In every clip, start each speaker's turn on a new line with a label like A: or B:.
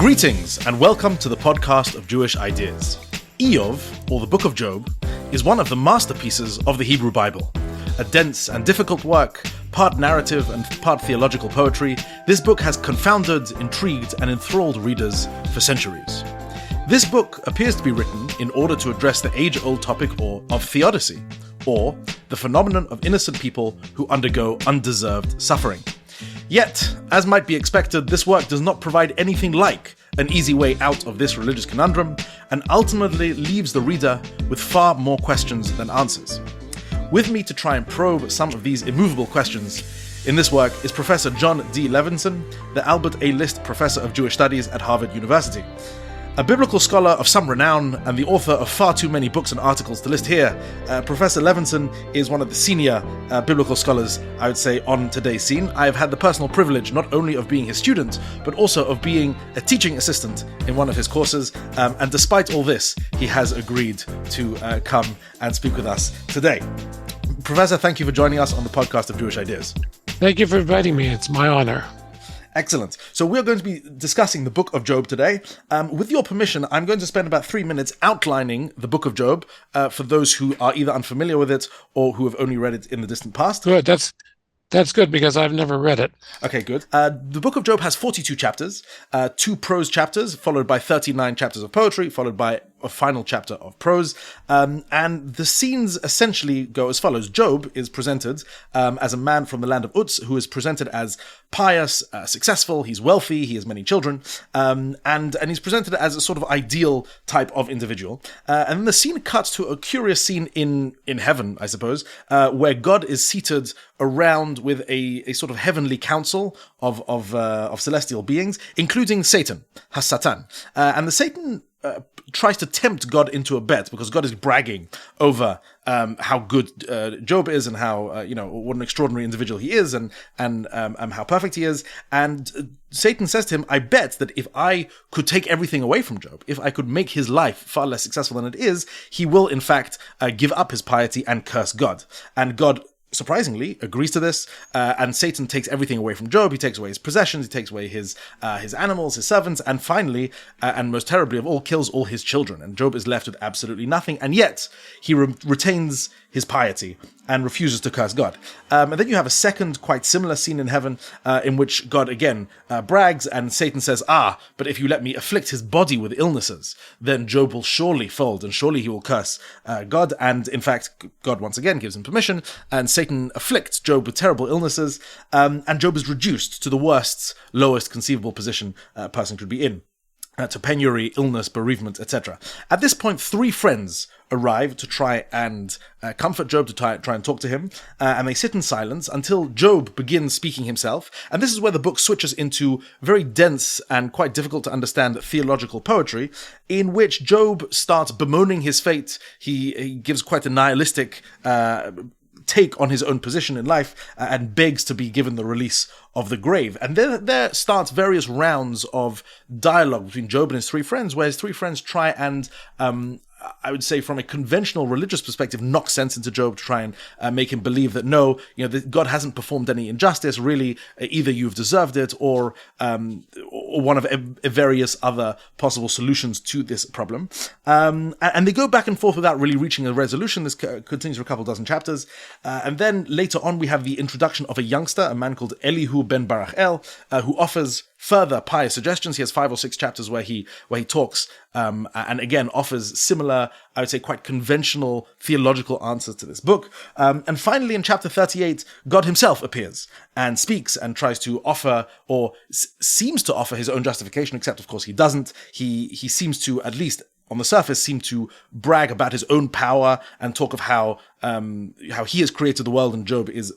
A: Greetings and welcome to the podcast of Jewish ideas. Iyov, or the Book of Job, is one of the masterpieces of the Hebrew Bible. A dense and difficult work, part narrative and part theological poetry, this book has confounded, intrigued, and enthralled readers for centuries. This book appears to be written in order to address the age-old topic of theodicy, or the phenomenon of innocent people who undergo undeserved suffering. Yet, as might be expected, this work does not provide anything like an easy way out of this religious conundrum, and ultimately leaves the reader with far more questions than answers. With me to try and probe some of these immovable questions in this work is Professor Jon D. Levenson, the Albert A. List Professor of Jewish Studies at Harvard University. A biblical scholar of some renown and the author of far too many books and articles to list here, Professor Levenson is one of the senior biblical scholars, I would say, on today's scene. I have had the personal privilege not only of being his student, but also of being a teaching assistant in one of his courses. And despite all this, he has agreed to come and speak with us today. Professor, thank you for joining us on the podcast of Jewish Ideas.
B: Thank you for inviting me. It's my honor.
A: Excellent. So we're going to be discussing the Book of Job today. With your permission, I'm going to spend about 3 minutes outlining the Book of Job for those who are either unfamiliar with it or who have only read it in the distant past.
B: Good. That's good because I've never read it.
A: Okay, good. The Book of Job has 42 chapters, 2 prose chapters, followed by 39 chapters of poetry, followed by a final chapter of prose. And the scenes essentially go as follows. Job is presented as a man from the land of Uz who is presented as pious, successful, he's wealthy, he has many children, and he's presented as a sort of ideal type of individual. And then the scene cuts to a curious scene in heaven, I suppose, where God is seated around with a sort of heavenly council of celestial beings, including Satan, Has-Satan. And the Satan tries to tempt God into a bet because God is bragging over how good Job is and how what an extraordinary individual he is and how perfect he is. And Satan says to him, "I bet that if I could take everything away from Job, if I could make his life far less successful than it is, he will in fact give up his piety and curse God." And God surprisingly agrees to this, and Satan takes everything away from Job. He takes away his possessions, he takes away his animals, his servants, and finally, and most terribly of all, kills all his children. And Job is left with absolutely nothing, and yet he retains his piety and refuses to curse God. And then you have a second quite similar scene in heaven in which God again brags, and Satan says, but if you let me afflict his body with illnesses, then Job will surely fold and surely he will curse God. And in fact, God once again gives him permission, and Satan afflicts Job with terrible illnesses, and Job is reduced to the worst, lowest conceivable position a person could be in. To penury, illness, bereavement, etc. At this point, 3 friends arrive to try and comfort Job, to try and talk to him, and they sit in silence until Job begins speaking himself. And this is where the book switches into very dense and quite difficult to understand theological poetry, in which Job starts bemoaning his fate. He gives quite a nihilistic take on his own position in life and begs to be given the release of the grave. And there starts various rounds of dialogue between Job and his 3 friends, where his 3 friends try and I would say from a conventional religious perspective, knock sense into Job to try and make him believe that no, that God hasn't performed any injustice. Really, either you've deserved it or one of various other possible solutions to this problem. And they go back and forth without really reaching a resolution. This continues for a couple dozen chapters. And then later on, we have the introduction of a youngster, a man called Elihu ben Barachel, who offers further pious suggestions. He has 5 or 6 chapters where he talks and again offers similar, I would say, quite conventional theological answers to this book. And finally, in chapter 38, God himself appears and speaks and tries to offer, or seems to offer, his own justification, except of course he doesn't. He seems to, at least on the surface, seem to brag about his own power and talk of how he has created the world and Job is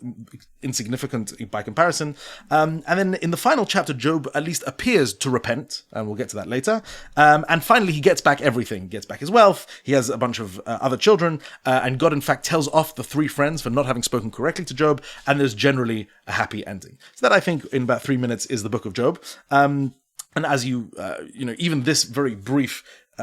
A: insignificant by comparison. And then in the final chapter, Job at least appears to repent, and we'll get to that later. And finally, he gets back everything. He gets back his wealth, he has a bunch of other children, and God in fact tells off the 3 friends for not having spoken correctly to Job, and there's generally a happy ending. So that, I think, in about 3 minutes is the Book of Job. And as even this very brief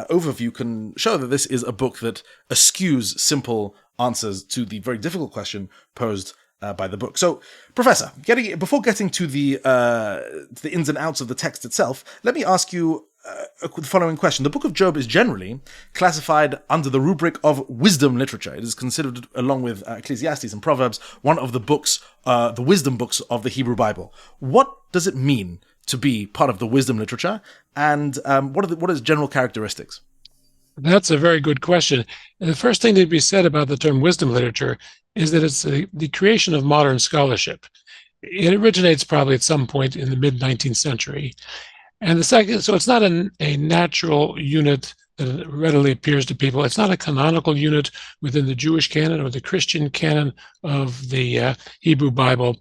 A: overview can show that this is a book that eschews simple answers to the very difficult question posed by the book. So, Professor, before getting to the ins and outs of the text itself, let me ask you, the following question. The Book of Job is generally classified under the rubric of wisdom literature. It is considered, along with Ecclesiastes and Proverbs, one of the books, the wisdom books of the Hebrew Bible. What does it mean to be part of the wisdom literature, and what are its general characteristics?
B: That's a very good question. And the first thing to be said about the term wisdom literature is that it's the creation of modern scholarship. It originates probably at some point in the mid-19th century. And the second, so it's not a natural unit that readily appears to people. It's not a canonical unit within the Jewish canon or the Christian canon of the Hebrew Bible.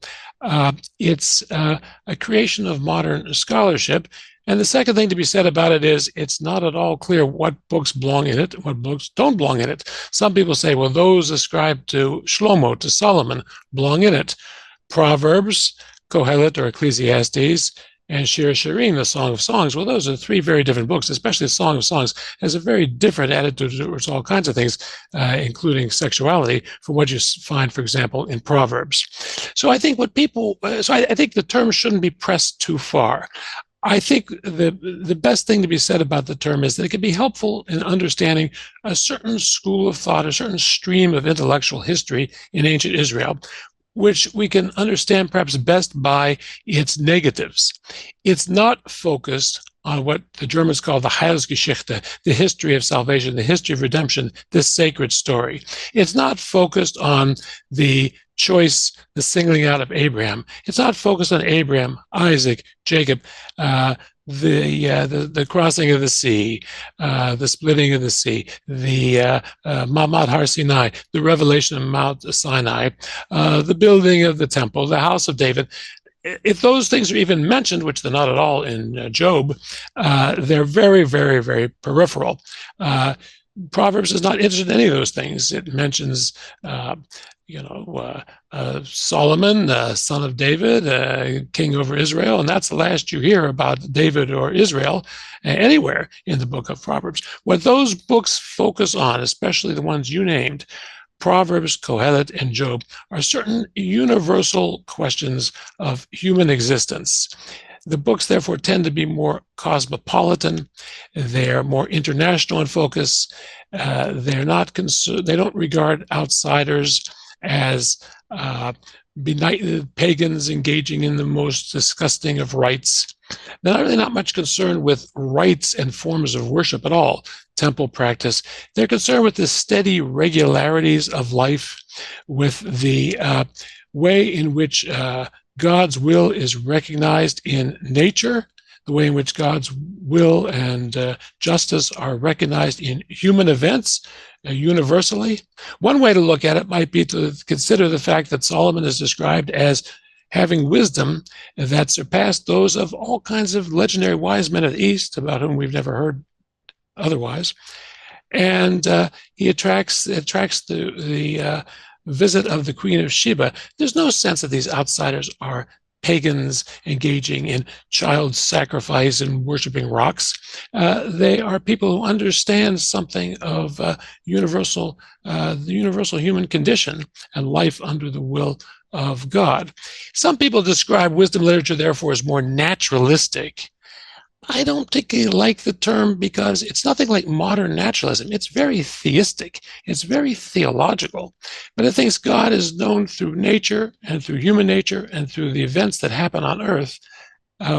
B: It's a creation of modern scholarship. And the second thing to be said about it is it's not at all clear what books belong in it, what books don't belong in it. Some people say, well, those ascribed to Shlomo, to Solomon, belong in it. Proverbs, Kohelet or Ecclesiastes, and Shir Shirim, the Song of Songs. Well, those are three very different books, especially the Song of Songs has a very different attitude towards all kinds of things, including sexuality, from what you find, for example, in Proverbs. So I think I think the term shouldn't be pressed too far. I think the best thing to be said about the term is that it can be helpful in understanding a certain school of thought, a certain stream of intellectual history in ancient Israel, which we can understand perhaps best by its negatives. It's not focused on what the Germans call the Heilsgeschichte, the history of salvation, the history of redemption, this sacred story. It's not focused on the choice, the singling out of Abraham. It's not focused on Abraham, Isaac, Jacob, the crossing of the sea, the splitting of the sea, the Mamad Har Sinai, the revelation of Mount Sinai, the building of the temple, the house of David. If those things are even mentioned, which they're not at all in Job, they're very, very, very peripheral. Proverbs is not interested in any of those things. It mentions, Solomon, son of David, king over Israel, and that's the last you hear about David or Israel anywhere in the book of Proverbs. What those books focus on, especially the ones you named, Proverbs, Kohelet, and Job, are certain universal questions of human existence. The books, therefore, tend to be more cosmopolitan. They're more international in focus. They don't regard outsiders as benighted pagans engaging in the most disgusting of rites. They're really not much concerned with rites and forms of worship at all, temple practice. They're concerned with the steady regularities of life, with the way in which God's will is recognized in nature, the way in which God's will and justice are recognized in human events universally. One way to look at it might be to consider the fact that Solomon is described as having wisdom that surpassed those of all kinds of legendary wise men of the East, about whom we've never heard otherwise. And he attracts the visit of the Queen of Sheba. There's no sense that these outsiders are pagans engaging in child sacrifice and worshiping rocks. They are people who understand something of the universal human condition and life under the will of God. Some people describe wisdom literature, therefore, as more naturalistic. I don't particularly like the term because it's nothing like modern naturalism. It's very theistic. It's very theological. But it thinks God is known through nature and through human nature and through the events that happen on earth,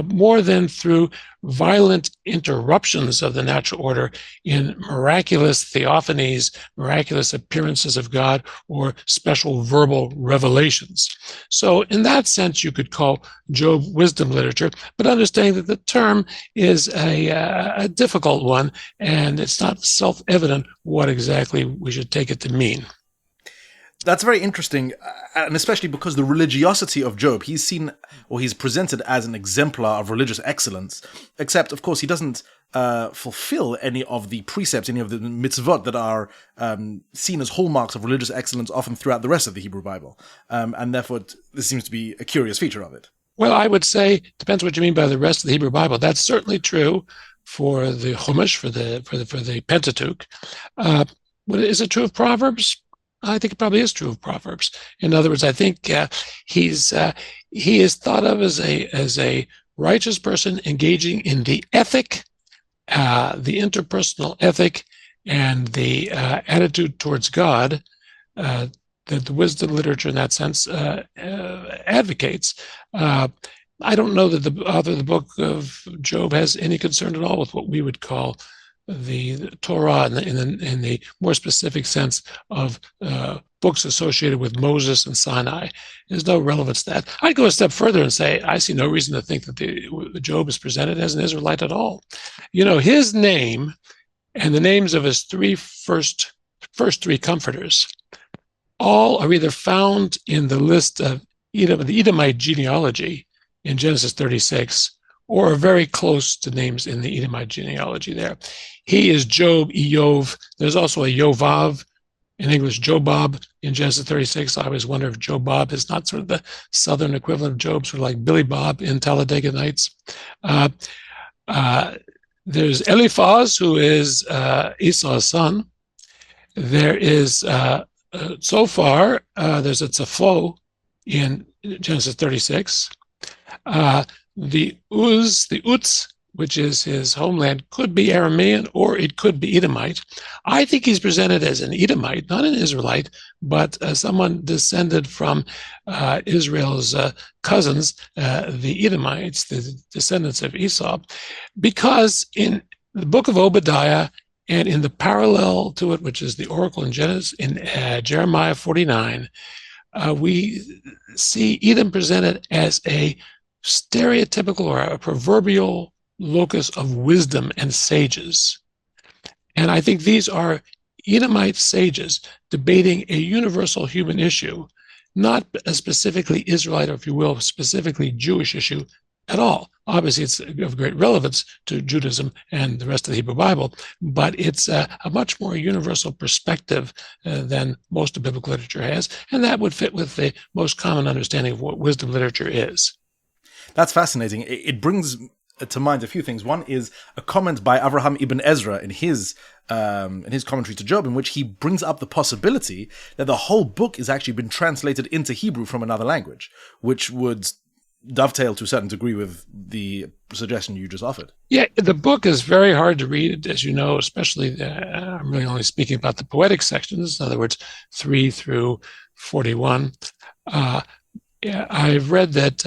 B: more than through violent interruptions of the natural order in miraculous theophanies, miraculous appearances of God, or special verbal revelations. So in that sense, you could call Job wisdom literature, but understanding that the term is a difficult one, and it's not self-evident what exactly we should take it to mean.
A: That's very interesting, and especially because the religiosity of Job, he's presented as an exemplar of religious excellence, except, of course, he doesn't fulfill any of the precepts, any of the mitzvot that are seen as hallmarks of religious excellence often throughout the rest of the Hebrew Bible. And therefore, this seems to be a curious feature of it.
B: Well, I would say, depends what you mean by the rest of the Hebrew Bible. That's certainly true for the Chumash, for the Pentateuch. Is it true of Proverbs? I think it probably is true of Proverbs. In other words, I think he is thought of as a righteous person engaging in the ethic the interpersonal ethic and the attitude towards God that the wisdom literature in that sense advocates. I don't know that the author of the book of Job has any concern at all with what we would call the Torah in the more specific sense of books associated with Moses and Sinai. There's no relevance to that. I'd go a step further and say I see no reason to think that the Job is presented as an Israelite at all. You know, his name and the names of his first three comforters all are either found in the list of the Edomite genealogy in Genesis 36, or are very close to names in the Edomite genealogy there. He is Job, Eov. There's also a Yovav, in English, Jobab, in Genesis 36. I always wonder if Jobab is not sort of the southern equivalent of Job, sort of like Billy Bob in Talladega Nights. There's Eliphaz, who is Esau's son. There is, so far, there's a Tzapho in Genesis 36. The Uz, which is his homeland, could be Aramean or it could be Edomite. I think he's presented as an Edomite, not an Israelite, but someone descended from Israel's cousins, the Edomites, the descendants of Esau, because in the book of Obadiah and in the parallel to it, which is the oracle in Jeremiah 49, we see Edom presented as a stereotypical or a proverbial locus of wisdom and sages. And I think these are Edomite sages debating a universal human issue, not a specifically Israelite, or if you will, specifically Jewish issue at all. Obviously, it's of great relevance to Judaism and the rest of the Hebrew Bible, but it's a much more universal perspective than most of biblical literature has, and that would fit with the most common understanding of what wisdom literature is.
A: That's fascinating. It brings to mind a few things. One is a comment by Avraham ibn Ezra in his commentary to Job, in which he brings up the possibility that the whole book has actually been translated into Hebrew from another language, which would dovetail to a certain degree with the suggestion you just offered.
B: Yeah, the book is very hard to read, as you know, especially I'm really only speaking about the poetic sections, in other words, 3 through 41. I've read that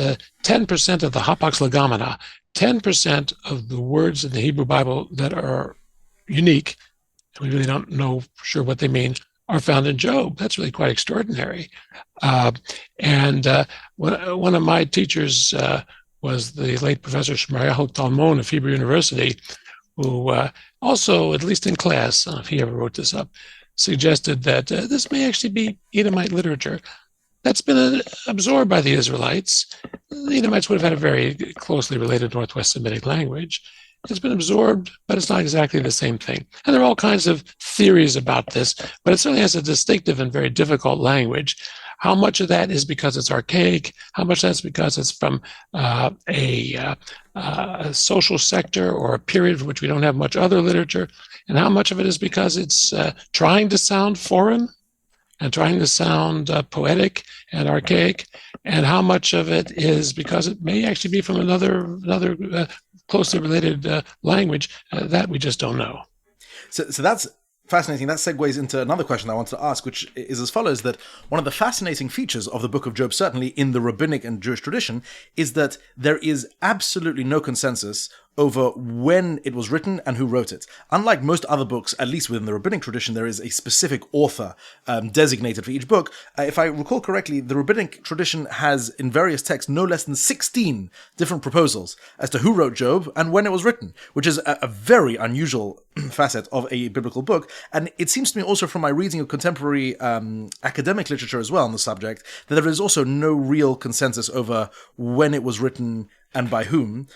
B: 10% of the hapax legomena, 10% of the words in the Hebrew Bible that are unique, we really don't know for sure what they mean, are found in Job. That's really quite extraordinary. And one of my teachers was the late Professor Shmirayahu Talmon of Hebrew University, who also, at least in class, I don't know if he ever wrote this up, suggested that this may actually be Edomite literature that's been absorbed by the Israelites. The Edomites would have had a very closely related Northwest Semitic language. It's been absorbed, but it's not exactly the same thing. And there are all kinds of theories about this, but it certainly has a distinctive and very difficult language. How much of that is because it's archaic? How much that's because it's from a social sector or a period for which we don't have much other literature? And how much of it is because it's trying to sound foreign and trying to sound poetic and archaic? And how much of it is because it may actually be from another closely related language that we just don't know.
A: So that's fascinating. That segues into another question I wanted to ask, which is as follows, that one of the fascinating features of the Book of Job, certainly in the rabbinic and Jewish tradition, is that there is absolutely no consensus over when it was written and who wrote it. Unlike most other books, at least within the rabbinic tradition, there is a specific author designated for each book. If I recall correctly, the rabbinic tradition has, in various texts, no less than 16 different proposals as to who wrote Job and when it was written, which is a very unusual facet of a biblical book. And it seems to me also from my reading of contemporary academic literature as well on the subject, that there is also no real consensus over when it was written and by whom.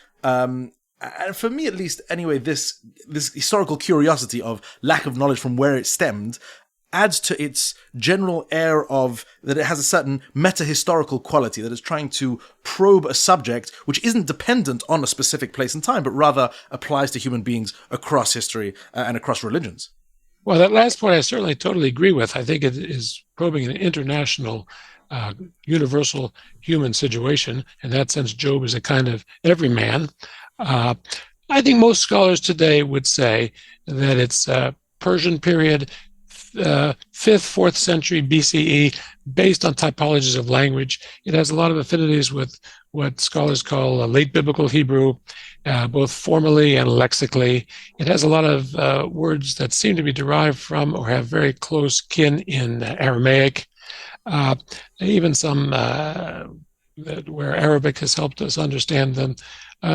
A: And for me, at least, anyway, this historical curiosity of lack of knowledge from where it stemmed adds to its general air of that it has a certain meta-historical quality, that is trying to probe a subject which isn't dependent on a specific place and time, but rather applies to human beings across history and across religions.
B: Well, that last point I certainly totally agree with. I think it is probing an international, universal human situation. In that sense, Job is a kind of everyman. I think most scholars today would say that it's Persian period, 5th, 4th century BCE, based on typologies of language. It has a lot of affinities with what scholars call late biblical Hebrew, both formally and lexically. It has a lot of words that seem to be derived from or have very close kin in Aramaic, even some where Arabic has helped us understand them.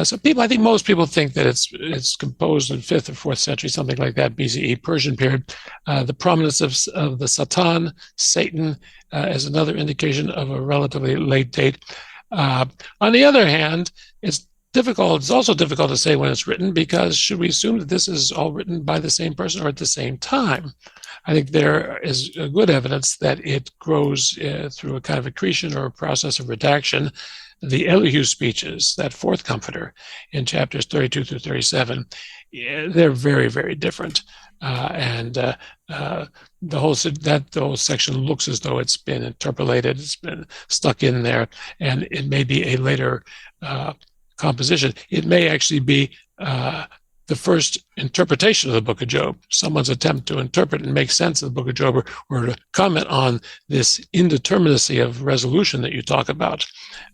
B: So I think most people think that it's composed in 5th or 4th century, something like that, BCE, Persian period. The prominence of the Satan, is another indication of a relatively late date. On the other hand, it's also difficult to say when it's written, because should we assume that this is all written by the same person or at the same time? I think there is good evidence that it grows through a kind of accretion or a process of redaction. The Elihu speeches, that fourth comforter in chapters 32 through 37, they're very, very different. The whole section looks as though it's been interpolated, it's been stuck in there, and it may be a later composition. It may actually be the first interpretation of the book of Job, someone's attempt to interpret and make sense of the book of Job, or to comment on this indeterminacy of resolution that you talk about,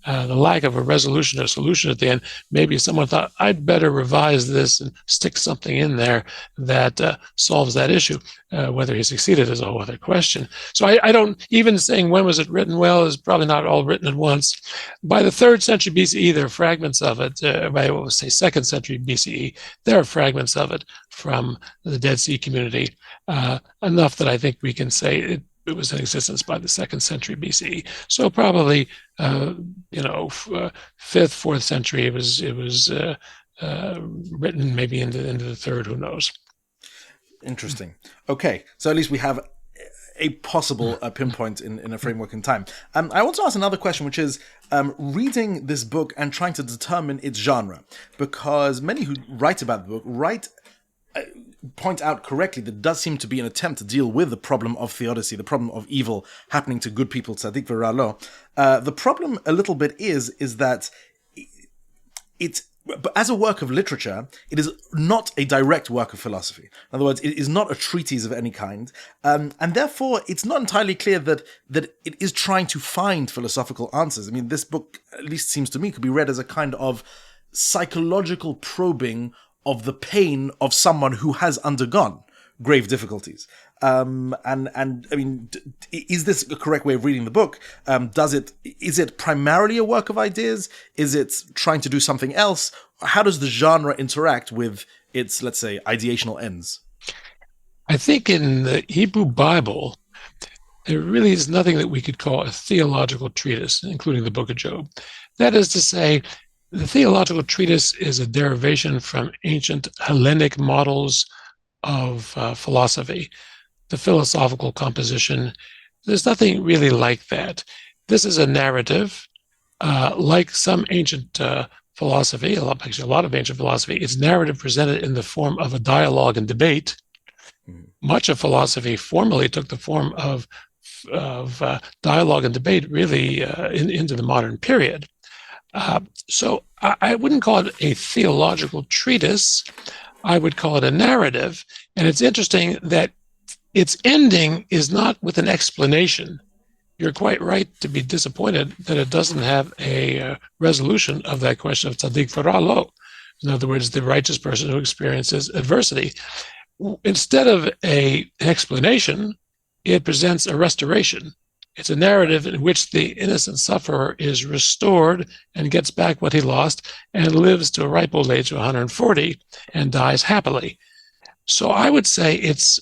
B: the lack of a resolution or solution at the end. Maybe someone thought, I'd better revise this and stick something in there that solves that issue. Whether he succeeded is a whole other question. So I don't, even saying when was it written, well, is probably not all written at once. By the 3rd century BCE, there are fragments of it. By, say, 2nd century BCE, there are fragments of it from the Dead Sea community, enough that I think we can say it was in existence by the 2nd century BCE. So probably, 5th, 4th century, it was written maybe into the 3rd, who knows.
A: Interesting. Okay, so at least we have a possible pinpoint in a framework in time. I want to ask another question, which is reading this book and trying to determine its genre, because many who write about the book point out correctly that it does seem to be an attempt to deal with the problem of theodicy, the problem of evil happening to good people, tzaddik v'ra lo. The problem a little bit is that but as a work of literature, it is not a direct work of philosophy. In other words, it is not a treatise of any kind, and therefore it's not entirely clear that it is trying to find philosophical answers. I mean, this book, at least seems to me, could be read as a kind of psychological probing of the pain of someone who has undergone grave difficulties. And I mean, is this a correct way of reading the book? Is it primarily a work of ideas? Is it trying to do something else? How does the genre interact with its, let's say, ideational ends?
B: I think in the Hebrew Bible, there really is nothing that we could call a theological treatise, including the book of Job. That is to say, the theological treatise is a derivation from ancient Hellenic models of philosophy. The philosophical composition, there's nothing really like that. This is a narrative, like some ancient philosophy, actually a lot of ancient philosophy. It's narrative presented in the form of a dialogue and debate. Much of philosophy formerly took the form of dialogue and debate, really into the modern period. So I wouldn't call it a theological treatise. I would call it a narrative. And it's interesting that its ending is not with an explanation. You're quite right to be disappointed that it doesn't have a resolution of that question of tzaddik v'ra lo. In other words, the righteous person who experiences adversity. Instead of an explanation, it presents a restoration. It's a narrative in which the innocent sufferer is restored and gets back what he lost and lives to a ripe old age of 140 and dies happily. So I would say it's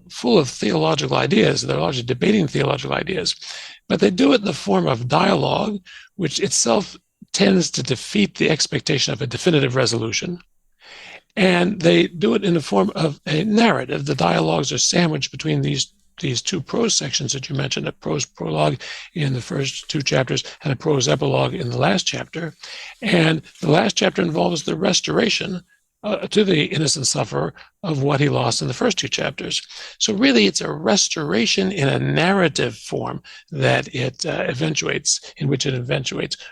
B: full of theological ideas. They're largely debating theological ideas, but they do it in the form of dialogue, which itself tends to defeat the expectation of a definitive resolution. And they do it in the form of a narrative. The dialogues are sandwiched between these two prose sections that you mentioned, a prose prologue in the first 2 chapters and a prose epilogue in the last chapter. And the last chapter involves the restoration to the innocent sufferer of what he lost in the first two chapters. So really, it's a restoration in a narrative form that it eventuates,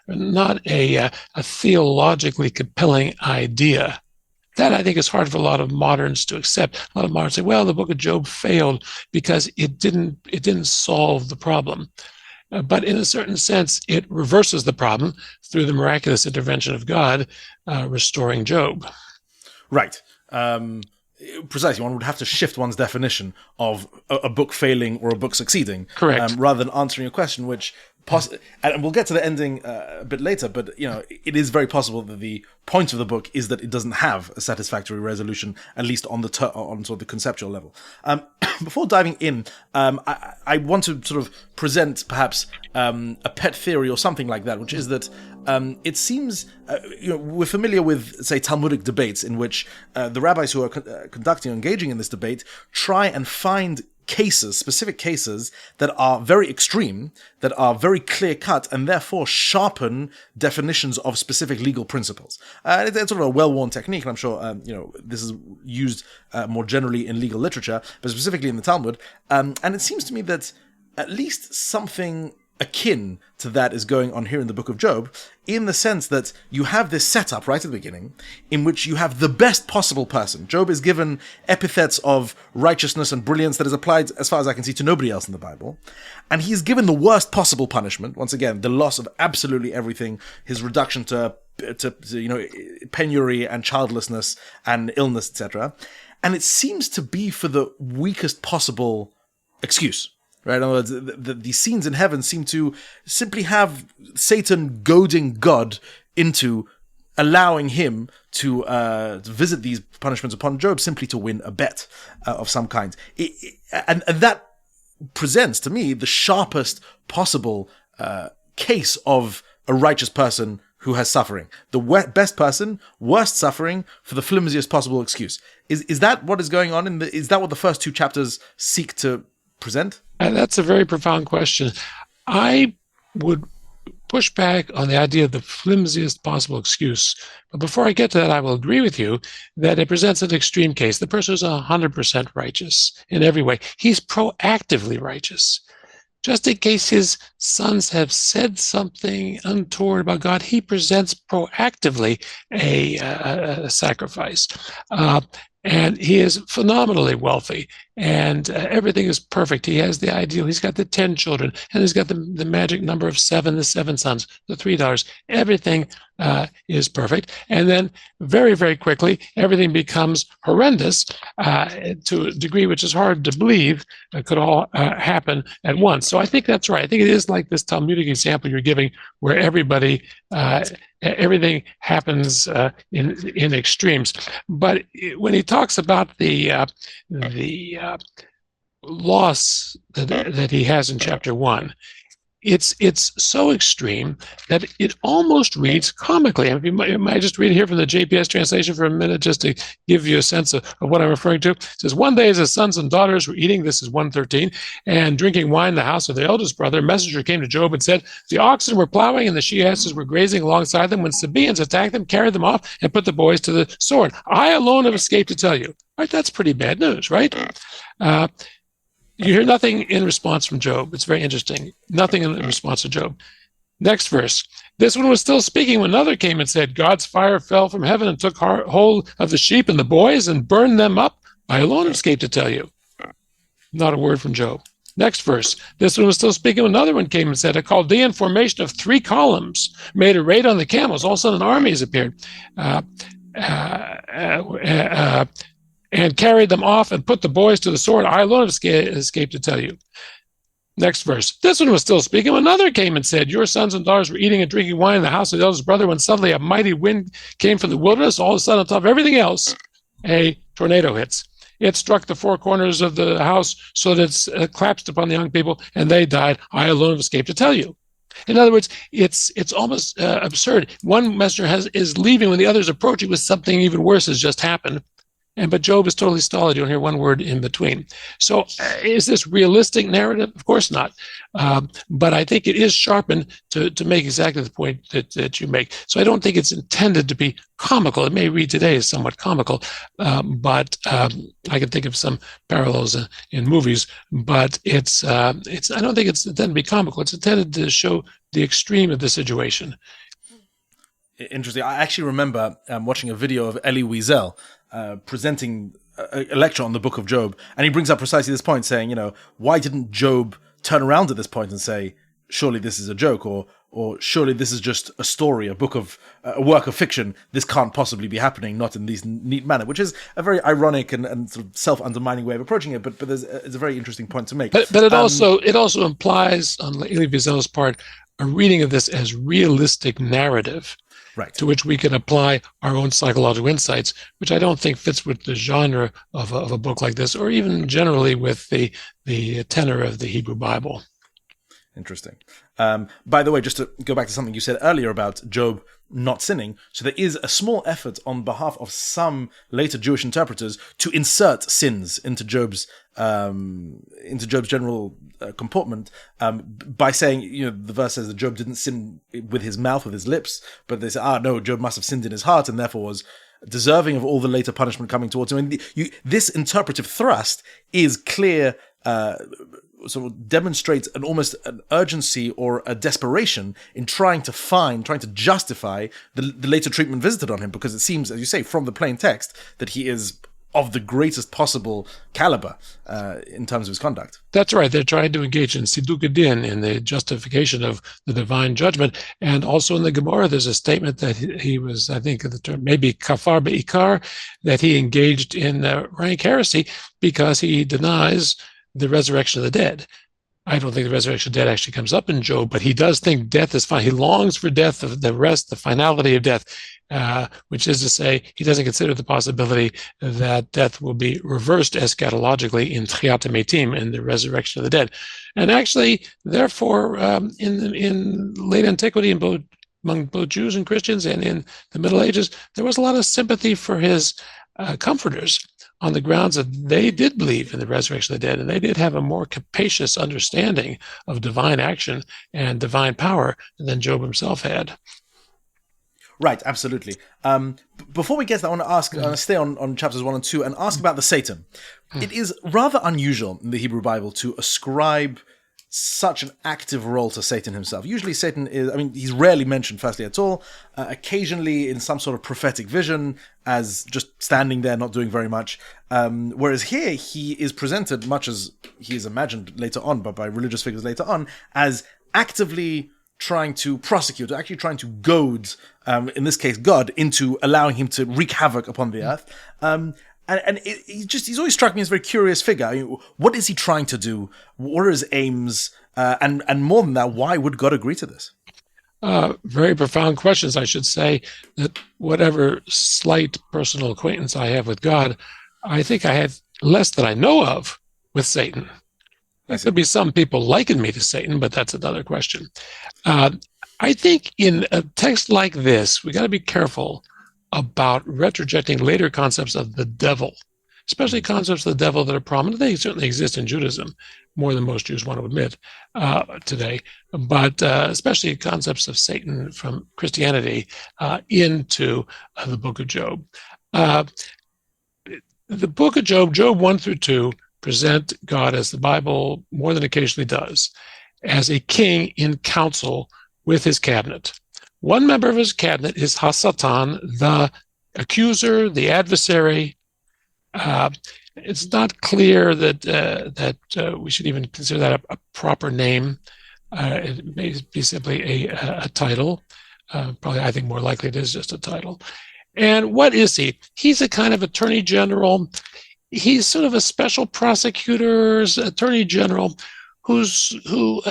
B: not a theologically compelling idea. That, I think, is hard for a lot of moderns to accept. A lot of moderns say, well, the book of Job failed because it didn't solve the problem. But in a certain sense, it reverses the problem through the miraculous intervention of God, restoring Job.
A: Right. Precisely. One would have to shift one's definition of a book failing or a book succeeding.
B: Correct.
A: Rather than answering a question, which and we'll get to the ending a bit later, but it is very possible that the point of the book is that it doesn't have a satisfactory resolution, at least on on sort of the conceptual level. Before diving in, I want to sort of present perhaps a pet theory or something like that, which is that it seems we're familiar with, say, Talmudic debates in which the rabbis who are conducting or engaging in this debate try and find specific cases that are very extreme, that are very clear-cut, and therefore sharpen definitions of specific legal principles. It's sort of a well-worn technique, and I'm sure this is used more generally in legal literature, but specifically in the Talmud. And it seems to me that at least something akin to that is going on here in the book of Job, in the sense that you have this setup right at the beginning in which you have the best possible person. Job is given epithets of righteousness and brilliance that is applied, as far as I can see, to nobody else in the Bible. And he is given the worst possible punishment. Once again, the loss of absolutely everything, his reduction to penury and childlessness and illness, etc. And it seems to be for the weakest possible excuse. Right? In other words, the scenes in heaven seem to simply have Satan goading God into allowing him to visit these punishments upon Job simply to win a bet of some kind. And that presents to me the sharpest possible case of a righteous person who has suffering. The best person, worst suffering for the flimsiest possible excuse. Is that what is going on? Is that what the first two chapters seek to present?
B: That's a very profound question. I would push back on the idea of the flimsiest possible excuse. But before I get to that, I will agree with you that it presents an extreme case. The person is 100% righteous in every way. He's proactively righteous. Just in case his sons have said something untoward about God, he presents proactively a sacrifice. And he is phenomenally wealthy, and everything is perfect. He has the ideal. He's got the 10 children, and he's got the magic number of 7, the 7 sons, the 3 daughters. Everything is perfect. And then very, very quickly, everything becomes horrendous to a degree which is hard to believe could all happen at once. So I think that's right. I think it is like this Talmudic example you're giving, where everything happens in extremes. But when he talks about the loss that he has in chapter 1, it's so extreme that it almost reads comically. I mean, you might just read here from the JPS translation for a minute just to give you a sense of what I'm referring to. It says, one day as his sons and daughters were eating, this is 113, and drinking wine in the house of their eldest brother, a messenger came to Job and said, the oxen were plowing and the she-asses were grazing alongside them when Sabaeans attacked them, carried them off, and put the boys to the sword. I alone have escaped to tell you. Right? That's pretty bad news, right? You hear nothing in response from Job. It's very interesting. Nothing in response to Job. Next verse. This one was still speaking when another came and said, God's fire fell from heaven and took hold of the sheep and the boys and burned them up. I alone escaped to tell you. Not a word from Job. Next verse. This one was still speaking when another one came and said, a Chaldean formation of 3 columns made a raid on the camels. All of a sudden an army has appeared. And carried them off and put the boys to the sword. I alone have escaped to tell you. Next verse. This one was still speaking when another came and said, your sons and daughters were eating and drinking wine in the house of the eldest brother when suddenly a mighty wind came from the wilderness. All of a sudden, on top of everything else, a tornado hits. It struck the 4 corners of the house so that it collapsed upon the young people and they died. I alone have escaped to tell you. In other words, it's almost absurd. One messenger is leaving when the other's approaching with something even worse has just happened. But Job is totally stolid. You don't hear one word in between. So is this realistic narrative? Of course not. But I think it is sharpened to make exactly the point that you make. So I don't think it's intended to be comical. It may read today as somewhat comical, but I can think of some parallels in movies. But it's I don't think it's intended to be comical. It's intended to show the extreme of the situation.
A: Interesting. I actually remember watching a video of Elie Wiesel presenting a lecture on the Book of Job, and he brings up precisely this point, saying, why didn't Job turn around at this point and say, surely this is a joke, or surely this is just a story, a work of fiction. This can't possibly be happening, not in this neat manner, which is a very ironic and sort of self-undermining way of approaching it. But it's a very interesting point to make.
B: But it also implies on Elie Wiesel's part a reading of this as realistic narrative.
A: Right.
B: To which we can apply our own psychological insights, which I don't think fits with the genre of a book like this, or even generally with the tenor of the Hebrew Bible.
A: Interesting. By the way, just to go back to something you said earlier about Job not sinning, so there is a small effort on behalf of some later Jewish interpreters to insert sins into Job's general comportment by saying, the verse says that Job didn't sin with his mouth, with his lips, but they say, no, Job must have sinned in his heart and therefore was deserving of all the later punishment coming towards him. And this interpretive thrust is clear. Sort of demonstrates almost an urgency or a desperation in trying to justify the later treatment visited on him, because it seems, as you say, from the plain text, that he is of the greatest possible caliber in terms of his conduct.
B: That's right. They're trying to engage in siduk din, in the justification of the divine judgment. And also in the Gemara, there's a statement that he was, I think the term maybe kafar be'ikar, that he engaged in rank heresy because he denies the resurrection of the dead. I don't think the resurrection of the dead actually comes up in Job, but he does think death is fine. He longs for death, the finality of death, which is to say, he doesn't consider the possibility that death will be reversed eschatologically in Tchiat HaMetim, in the resurrection of the dead. And actually, therefore, in late antiquity, among both Jews and Christians, and in the Middle Ages, there was a lot of sympathy for his comforters, on the grounds that they did believe in the resurrection of the dead, and they did have a more capacious understanding of divine action and divine power than Job himself had.
A: Right, absolutely. Before we get to that, I want to ask, stay on chapters 1 and 2 and ask about the Satan. It is rather unusual in the Hebrew Bible to ascribe such an active role to Satan himself. Usually Satan he's rarely mentioned firstly at all, occasionally in some sort of prophetic vision as just standing there not doing very much, whereas here he is presented, much as he is imagined later on but by religious figures later on, as actively trying to prosecute, actually trying to goad, in this case God, into allowing him to wreak havoc upon the earth. And he's always struck me as a very curious figure. What is he trying to do? What are his aims? And more than that, why would God agree to this?
B: Very profound questions. I should say that whatever slight personal acquaintance I have with God, I think I have less than I know of with Satan. There could be some people liken me to Satan, but that's another question. I think in a text like this, we got to be careful about retrojecting later concepts of the devil, especially concepts of the devil that are prominent. They certainly exist in Judaism, more than most Jews want to admit today, but especially concepts of Satan from Christianity into the book of Job. The book of Job, Job 1 through 2, present God, as the Bible more than occasionally does, as a king in council with his cabinet. One member of his cabinet is Hasatan, the accuser, the adversary. It's not clear that we should even consider that a proper name. It may be simply a title. Probably, I think more likely it is just a title. And what is he? He's a kind of attorney general. He's sort of a special prosecutor's attorney general who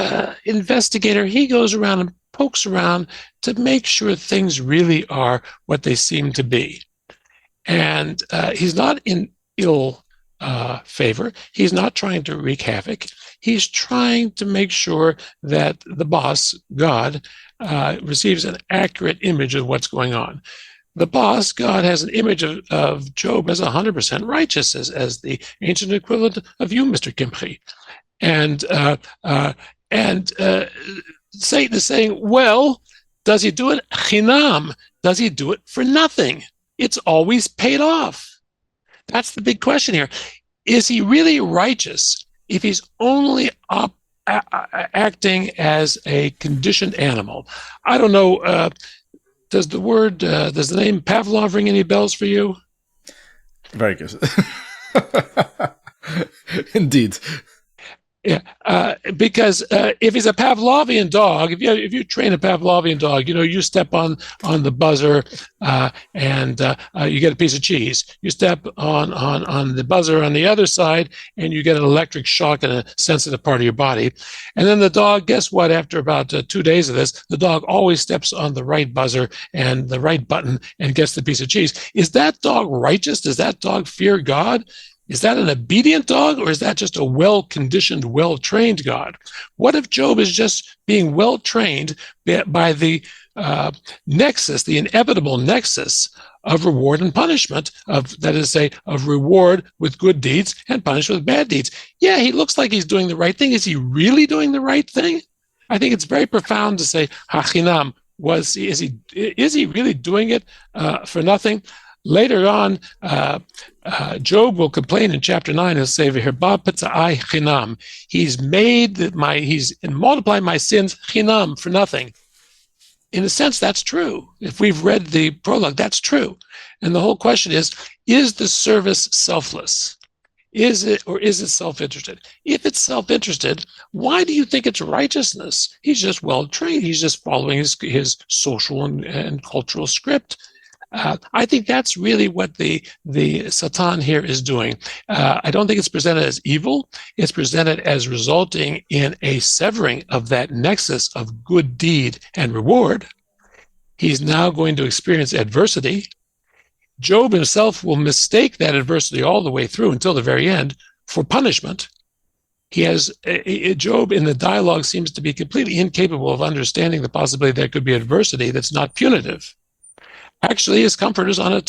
B: investigator. He goes around and pokes around to make sure things really are what they seem to be. And he's not in ill favor. He's not trying to wreak havoc. He's trying to make sure that the boss, God, receives an accurate image of what's going on. the boss, God, has an image of Job as 100% righteous, as the ancient equivalent of you, Mr. Kimchi. And Satan is saying, well, does he do it chinam? Does he do it for nothing? It's always paid off. That's the big question here. Is he really righteous if he's only acting as a conditioned animal? I don't know. Does the name Pavlov ring any bells for you?
A: Very good. Indeed.
B: Yeah, because if he's a Pavlovian dog, if you train a Pavlovian dog, you step on the buzzer and you get a piece of cheese. You step on the buzzer on the other side and you get an electric shock in a sensitive part of your body. And then the dog, guess what? After about 2 days of this, the dog always steps on the right buzzer and the right button and gets the piece of cheese. Is that dog righteous? Does that dog fear God? Is that an obedient dog, or is that just a well-conditioned, well-trained God? What if Job is just being well-trained by the nexus, the inevitable nexus of reward and punishment, that is to say, of reward with good deeds and punishment with bad deeds? Yeah, he looks like he's doing the right thing. Is he really doing the right thing? I think it's very profound to say, hachinam, is he really doing it for nothing? Later on, Job will complain in chapter 9 and say, chinam. He's multiplied my sins chinam, for nothing. In a sense, that's true. If we've read the prologue, that's true. And the whole question is the service selfless? Is it self-interested? If it's self-interested, why do you think it's righteousness? He's just well-trained. He's just following his social and cultural script. I think that's really what the Satan here is doing. I don't think it's presented as evil. It's presented as resulting in a severing of that nexus of good deed and reward. He's now going to experience adversity. Job himself will mistake that adversity all the way through until the very end for punishment. Job in the dialogue seems to be completely incapable of understanding the possibility there could be adversity that's not punitive. Actually, his comforters at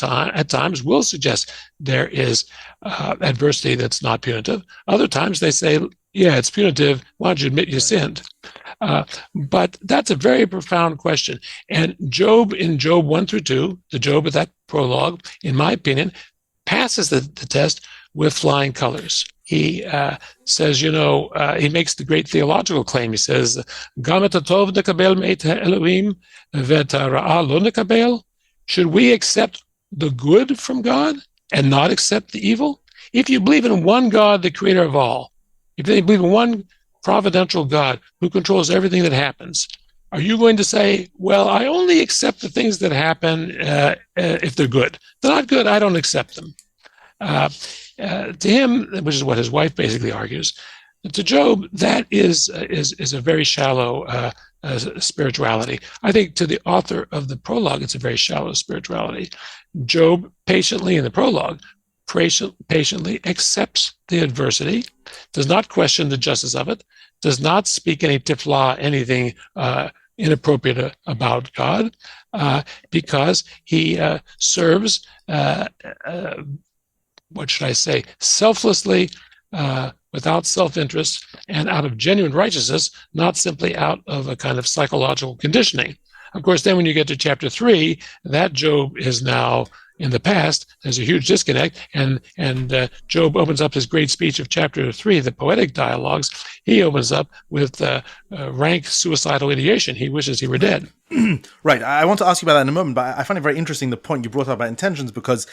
B: times will suggest there is adversity that's not punitive. Other times they say, yeah, it's punitive. Why don't you admit you sinned? But that's a very profound question. And Job, in Job 1 through 2, the Job of that prologue, in my opinion, passes the test with flying colors. He says, he makes the great theological claim. He says, Gam et hatov nekabel me'et Elohim ve'et ha'ra'a lo nekabel. Should we accept the good from God and not accept the evil? If you believe in one God, the creator of all, if you believe in one providential God who controls everything that happens, are you going to say, well, I only accept the things that happen if they're good? If they're not good, I don't accept them. To him, which is what his wife basically argues, to Job, that is a very shallow spirituality. I think to the author of the prologue, it's a very shallow spirituality. Job patiently in the prologue, patiently accepts the adversity, does not question the justice of it, does not speak any tifla, anything inappropriate about God, because he serves, selflessly, without self-interest and out of genuine righteousness, not simply out of a kind of psychological conditioning. Of course, then when you get to chapter 3, that Job is now in the past. There's a huge disconnect, and Job opens up his great speech of chapter 3, the poetic dialogues. He opens up with rank suicidal ideation. He wishes he were dead.
A: Right. I want to ask you about that in a moment, but I find it very interesting, the point you brought up about intentions, because,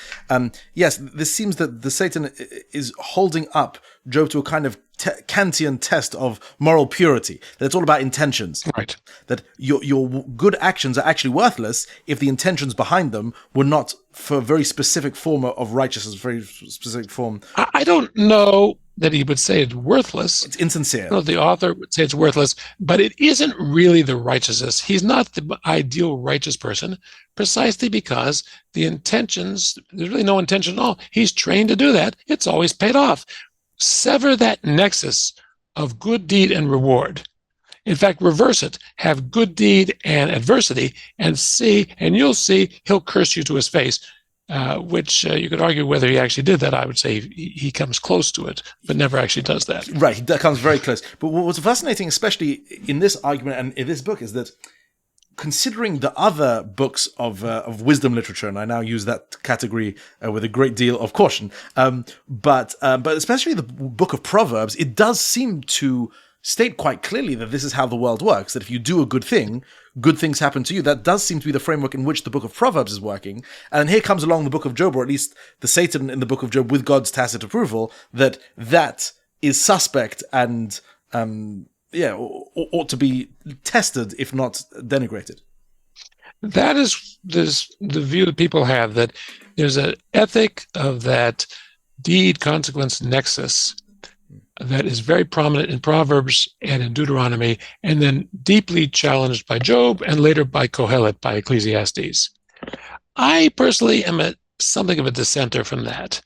A: yes, this seems that the Satan is holding up Job to a kind of Kantian test of moral purity, that it's all about intentions.
B: Right.
A: That your good actions are actually worthless if the intentions behind them were not for a very specific form of righteousness, very specific form.
B: I don't know that he would say it's worthless.
A: It's insincere.
B: No, the author would say it's worthless, but it isn't really the righteousness. He's not the ideal righteous person, precisely because the intentions, there's really no intention at all. He's trained to do that. It's always paid off. Sever that nexus of good deed and reward. In fact, reverse it. Have good deed and adversity, and you'll see he'll curse you to his face, which you could argue whether he actually did that. I would say he comes close to it, but never actually does that.
A: Right, he comes very close. But what's fascinating, especially in this argument and in this book, is that considering the other books of wisdom literature, and I now use that category with a great deal of caution, but especially the book of Proverbs, it does seem to state quite clearly that this is how the world works, that if you do a good thing, good things happen to you. That does seem to be the framework in which the book of Proverbs is working. And here comes along the book of Job, or at least the Satan in the book of Job with God's tacit approval, that is suspect and ought to be tested, if not denigrated.
B: That is the view that people have, that there's an ethic of that deed-consequence nexus that is very prominent in Proverbs and in Deuteronomy, and then deeply challenged by Job and later by Kohelet, by Ecclesiastes. I personally am something of a dissenter from that.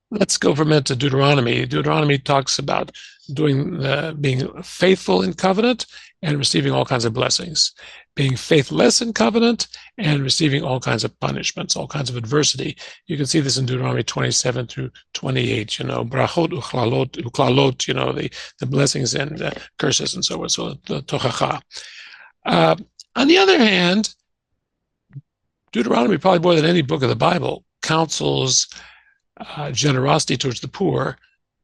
B: Let's go for a minute to Deuteronomy. Deuteronomy talks about being faithful in covenant and receiving all kinds of blessings, being faithless in covenant and receiving all kinds of punishments, all kinds of adversity. You can see this in Deuteronomy 27 through 28, brachot uklalot, the blessings and curses and so on, so the tochacha. On the other hand, Deuteronomy, probably more than any book of the Bible, counsels generosity towards the poor,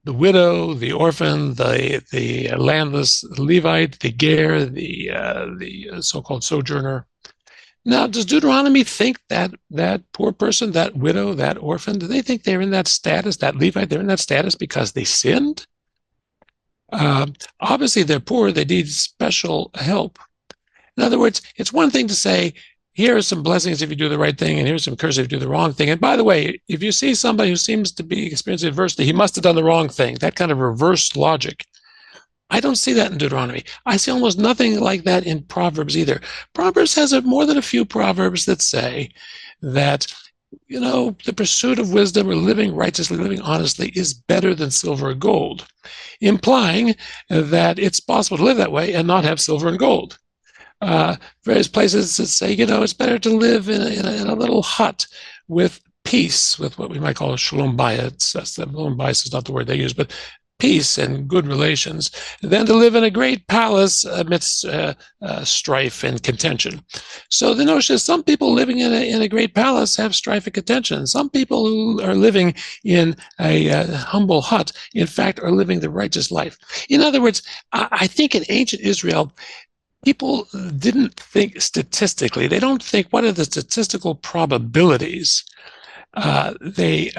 B: the widow, the orphan, the landless Levite, the ger, the so-called sojourner. Now, does Deuteronomy think that poor person, that widow, that orphan, do they think they're in that status, that Levite, they're in that status because they sinned? Obviously, they're poor. They need special help. In other words, it's one thing to say, here are some blessings if you do the right thing, and here's some curses if you do the wrong thing. And by the way, if you see somebody who seems to be experiencing adversity, he must have done the wrong thing. That kind of reverse logic. I don't see that in Deuteronomy. I see almost nothing like that in Proverbs either. Proverbs has more than a few proverbs that say that, the pursuit of wisdom or living righteously, living honestly is better than silver or gold, implying that it's possible to live that way and not have silver and gold. Various places that say, it's better to live in a little hut with peace, with what we might call a shalom bayit. Shalom bayit is not the word they use, but peace and good relations, than to live in a great palace amidst strife and contention. So the notion is some people living in a great palace have strife and contention. Some people who are living in a humble hut, in fact, are living the righteous life. In other words, I think in ancient Israel, people didn't think statistically. They don't think, what are the statistical probabilities? These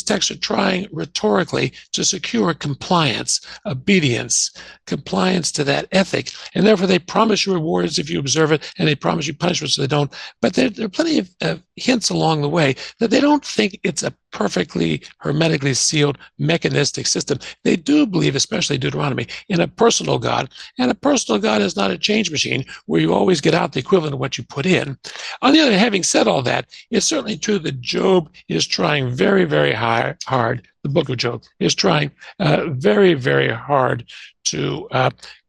B: texts are trying rhetorically to secure compliance, obedience, compliance to that ethic, and therefore they promise you rewards if you observe it, and they promise you punishments if they don't. But there are plenty of hints along the way that they don't think it's a perfectly hermetically sealed mechanistic system. They do believe, especially Deuteronomy, in a personal God, and a personal God is not a change machine where you always get out the equivalent of what you put in. On the other hand, having said all that, it's certainly true that Job is trying very, very hard. The book of Job is trying very, very hard to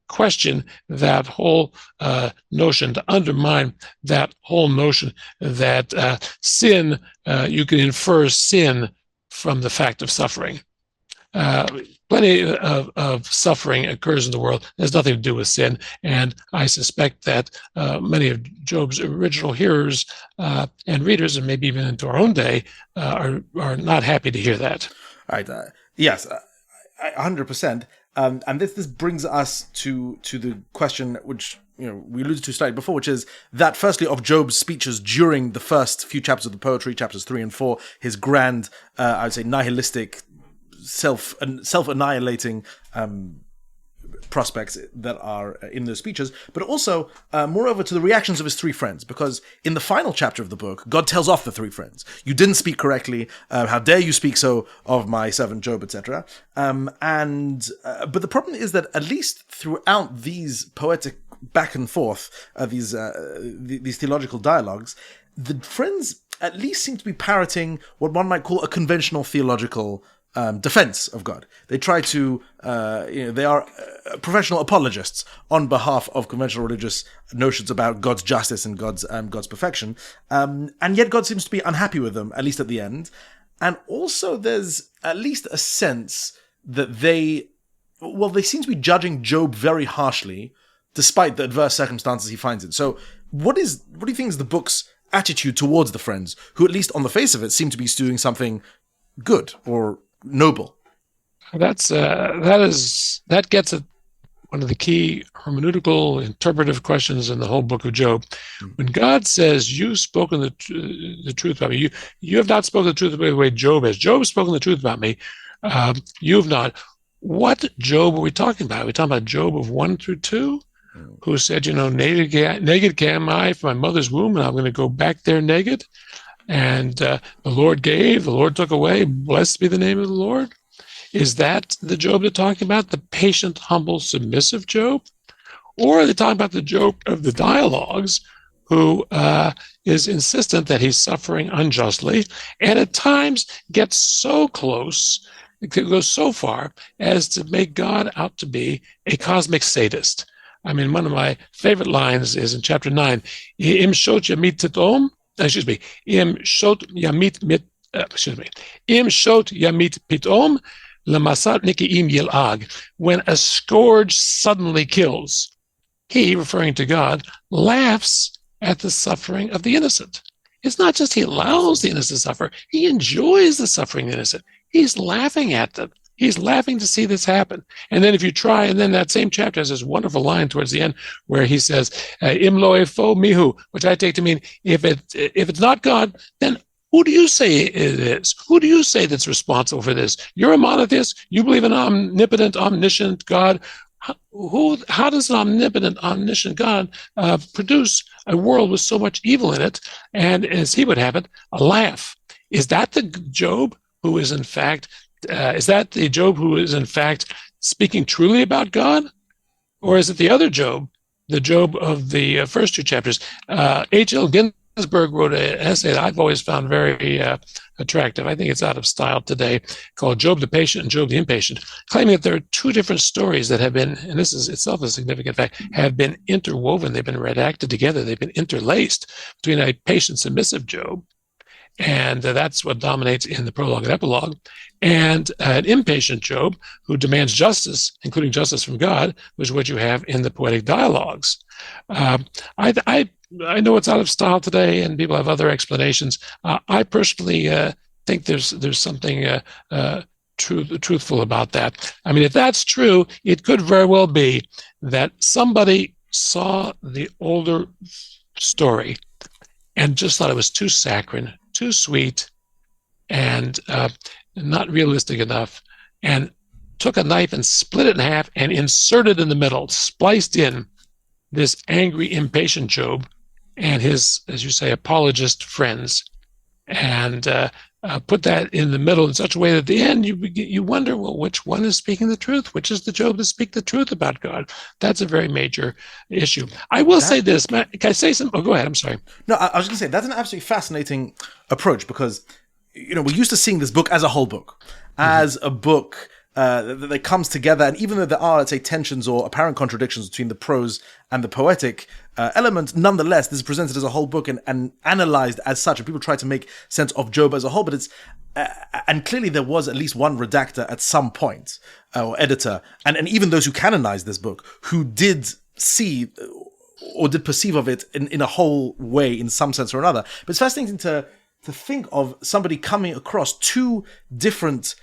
B: question that whole notion, to undermine that whole notion that sin, you can infer sin from the fact of suffering. Plenty of suffering occurs in the world. It has nothing to do with sin. And I suspect that many of Job's original hearers and readers, and maybe even into our own day, are not happy to hear that.
A: All right. Yes, 100%. And this brings us to the question which we alluded to slightly before, which is that firstly of Job's speeches during the first few chapters of the poetry, chapters 3 and 4, his grand, I would say, nihilistic, self-annihilating prospects that are in those speeches, but also, moreover, to the reactions of his three friends, because in the final chapter of the book, God tells off the three friends. You didn't speak correctly. How dare you speak so of my servant Job, etc. But the problem is that at least throughout these poetic back and forth, these theological dialogues, the friends at least seem to be parroting what one might call a conventional theological defense of God. They try to, they are professional apologists on behalf of conventional religious notions about God's justice and God's perfection. And yet God seems to be unhappy with them, at least at the end. And also there's at least a sense that they seem to be judging Job very harshly, despite the adverse circumstances he finds in. So what do you think is the book's attitude towards the friends, who at least on the face of it seem to be doing something good or noble?
B: That gets at one of the key hermeneutical interpretive questions in the whole book of Job. When God says, "You've spoken the truth about me," you have not spoken the truth about the way Job has. Job has spoken the truth about me. You've not. What Job are we talking about? Are we talking about Job of 1 through 2? Who said, naked came I from my mother's womb, and I'm going to go back there naked. And the Lord gave, the Lord took away. Blessed be the name of the Lord. Is that the Job they're talking about? The patient, humble, submissive Job? Or are they talking about the Job of the dialogues, who is insistent that he's suffering unjustly, and at times gets so close, it could go so far as to make God out to be a cosmic sadist? I mean, one of my favorite lines is in chapter 9. Im shot yamit pitom. Im shot yamit pitom lamasat nikiim yil'ag. When a scourge suddenly kills, he, referring to God, laughs at the suffering of the innocent. It's not just he allows the innocent to suffer, he enjoys the suffering of the innocent. He's laughing at them. He's laughing to see this happen. And then if you try, and then that same chapter has this wonderful line towards the end where he says, Im lo efo mihu, which I take to mean, if it's not God, then who do you say it is? Who do you say that's responsible for this? You're a monotheist. You believe in omnipotent, omniscient God. How does an omnipotent, omniscient God produce a world with so much evil in it? And as he would have it, a laugh. Is that the Job who is in fact speaking truly about God? Or is it the other Job, the Job of the first two chapters? H.L. Ginsberg wrote an essay that I've always found very attractive. I think it's out of style today, called Job the Patient and Job the Impatient, claiming that there are two different stories that have been, and this is itself a significant fact, have been interwoven. They've been redacted together. They've been interlaced between a patient, submissive Job, and that's what dominates in the prologue and epilogue, and an impatient Job who demands justice, including justice from God, which is what you have in the poetic dialogues. I know it's out of style today, and people have other explanations. I personally think there's something truthful about that. I mean, if that's true, it could very well be that somebody saw the older story and just thought it was too saccharine, too sweet, and not realistic enough, and took a knife and split it in half and inserted in the middle, spliced in this angry, impatient Job and his, as you say, apologist friends, and put that in the middle in such a way that at the end you wonder, well, which one is speaking the truth? Which is the Job to speak the truth about God? That's a very major issue. I will say this. Can I say something? Oh, go ahead. I'm sorry.
A: No, I was going to say, that's an absolutely fascinating approach, because, we're used to seeing this book as a whole book, as a book that comes together, and even though there are, let's say, tensions or apparent contradictions between the prose and the poetic element, nonetheless, this is presented as a whole book and analyzed as such, and people try to make sense of Job as a whole, but it's and clearly there was at least one redactor at some point, or editor, and even those who canonized this book, who did see or did perceive of it in a whole way, in some sense or another. But it's fascinating to think of somebody coming across two different